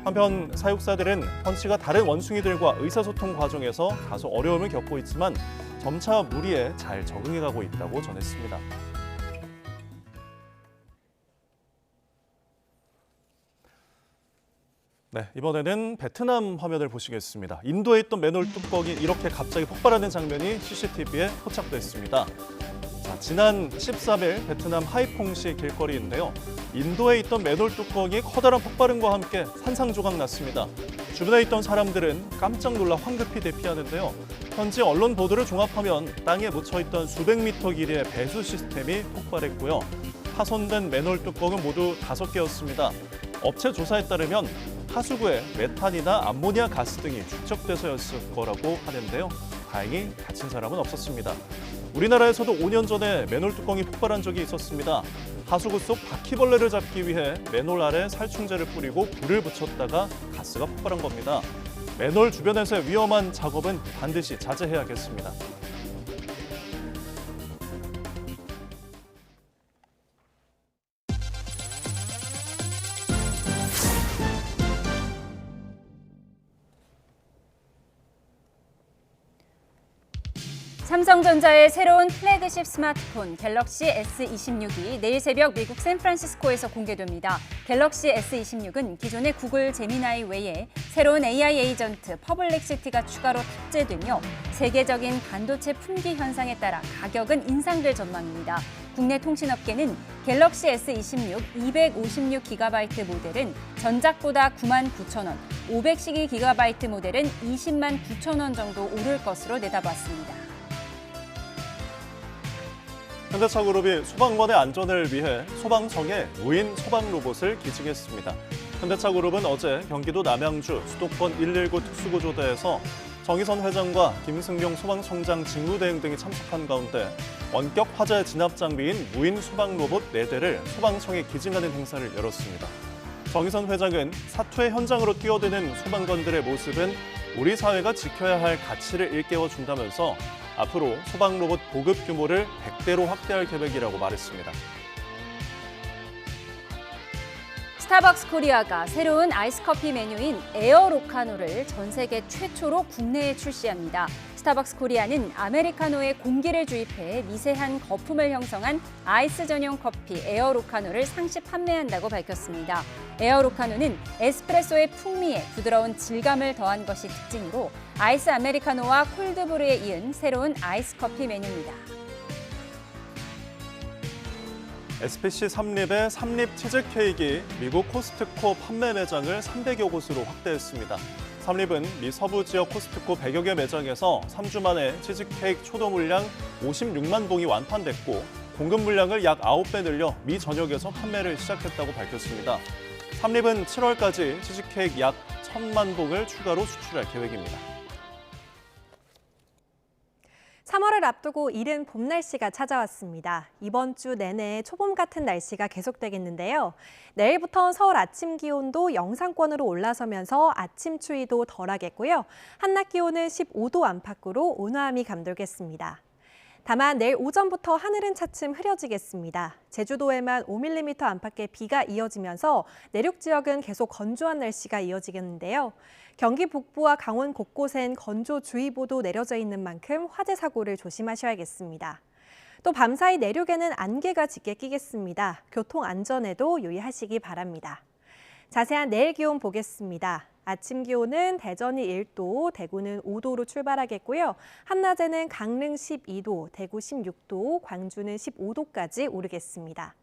한편 사육사들은 펀치가 다른 원숭이들과 의사소통 과정에서 다소 어려움을 겪고 있지만 점차 무리에 잘 적응해가고 있다고 전했습니다. 네, 이번에는 베트남 화면을 보시겠습니다. 인도에 있던 맨홀 뚜껑이 이렇게 갑자기 폭발하는 장면이 CCTV에 포착됐습니다. 지난 13일 베트남 하이퐁시 길거리인데요. 인도에 있던 맨홀 뚜껑이 커다란 폭발음과 함께 산산조각 났습니다. 주변에 있던 사람들은 깜짝 놀라 황급히 대피하는데요. 현지 언론 보도를 종합하면 땅에 묻혀있던 수백 미터 길이의 배수 시스템이 폭발했고요. 파손된 맨홀 뚜껑은 모두 5개였습니다. 업체 조사에 따르면 하수구에 메탄이나 암모니아 가스 등이 축적돼서였을 거라고 하는데요. 다행히 다친 사람은 없었습니다. 우리나라에서도 5년 전에 맨홀 뚜껑이 폭발한 적이 있었습니다. 하수구 속 바퀴벌레를 잡기 위해 맨홀 아래 살충제를 뿌리고 불을 붙였다가 가스가 폭발한 겁니다. 맨홀 주변에서의 위험한 작업은 반드시 자제해야겠습니다. 삼성전자의 새로운 플래그십 스마트폰 갤럭시 S26이 내일 새벽 미국 샌프란시스코에서 공개됩니다. 갤럭시 S26은 기존의 구글 제미나이 외에 새로운 AI 에이전트 퍼블렉시티가 추가로 탑재되며 세계적인 반도체 품귀 현상에 따라 가격은 인상될 전망입니다. 국내 통신업계는 갤럭시 S26 256GB 모델은 전작보다 99,000원, 512GB 모델은 209,000원 정도 오를 것으로 내다봤습니다. 현대차그룹이 소방관의 안전을 위해 소방청에 무인 소방 로봇을 기증했습니다. 현대차그룹은 어제 경기도 남양주 수도권 119 특수구조대에서 정의선 회장과 김승용 소방청장 직무대행 등이 참석한 가운데 원격 화재 진압 장비인 무인 소방 로봇 4대를 소방청에 기증하는 행사를 열었습니다. 정의선 회장은 사투의 현장으로 뛰어드는 소방관들의 모습은 우리 사회가 지켜야 할 가치를 일깨워준다면서 앞으로 소방 로봇 보급 규모를 100대로 확대할 계획이라고 말했습니다. 스타벅스 코리아가 새로운 아이스커피 메뉴인 에어로카노를 전 세계 최초로 국내에 출시합니다. 스타벅스 코리아는 아메리카노에 공기를 주입해 미세한 거품을 형성한 아이스 전용 커피 에어로카노를 상시 판매한다고 밝혔습니다. 에어로카노는 에스프레소의 풍미에 부드러운 질감을 더한 것이 특징으로 아이스 아메리카노와 콜드브루에 이은 새로운 아이스커피 메뉴입니다. SPC 삼립의 삼립 치즈케이크 미국 코스트코 판매 매장을 300여 곳으로 확대했습니다. 삼립은 미 서부 지역 코스트코 100여 개 매장에서 3주 만에 치즈케이크 초도 물량 56만 봉이 완판됐고 공급 물량을 약 9배 늘려 미 전역에서 판매를 시작했다고 밝혔습니다. 삼립은 7월까지 치즈케이크 약 1,000만 봉을 추가로 수출할 계획입니다. 3월을 앞두고 이른 봄 날씨가 찾아왔습니다. 이번 주 내내 초봄 같은 날씨가 계속되겠는데요. 내일부터 서울 아침 기온도 영상권으로 올라서면서 아침 추위도 덜하겠고요. 한낮 기온은 15도 안팎으로 온화함이 감돌겠습니다. 다만 내일 오전부터 하늘은 차츰 흐려지겠습니다. 제주도에만 5mm 안팎의 비가 이어지면서 내륙 지역은 계속 건조한 날씨가 이어지겠는데요. 경기 북부와 강원 곳곳엔 건조주의보도 내려져 있는 만큼 화재 사고를 조심하셔야겠습니다. 또 밤사이 내륙에는 안개가 짙게 끼겠습니다. 교통 안전에도 유의하시기 바랍니다. 자세한 내일 기온 보겠습니다. 아침 기온은 대전이 1도, 대구는 5도로 출발하겠고요. 한낮에는 강릉 12도, 대구 16도, 광주는 15도까지 오르겠습니다.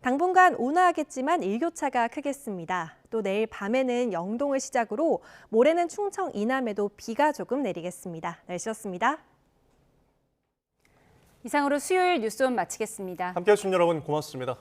당분간 온화하겠지만 일교차가 크겠습니다. 또 내일 밤에는 영동을 시작으로 모레는 충청 이남에도 비가 조금 내리겠습니다. 날씨였습니다. 이상으로 수요일 뉴스원 마치겠습니다. 함께해 주신 여러분 고맙습니다.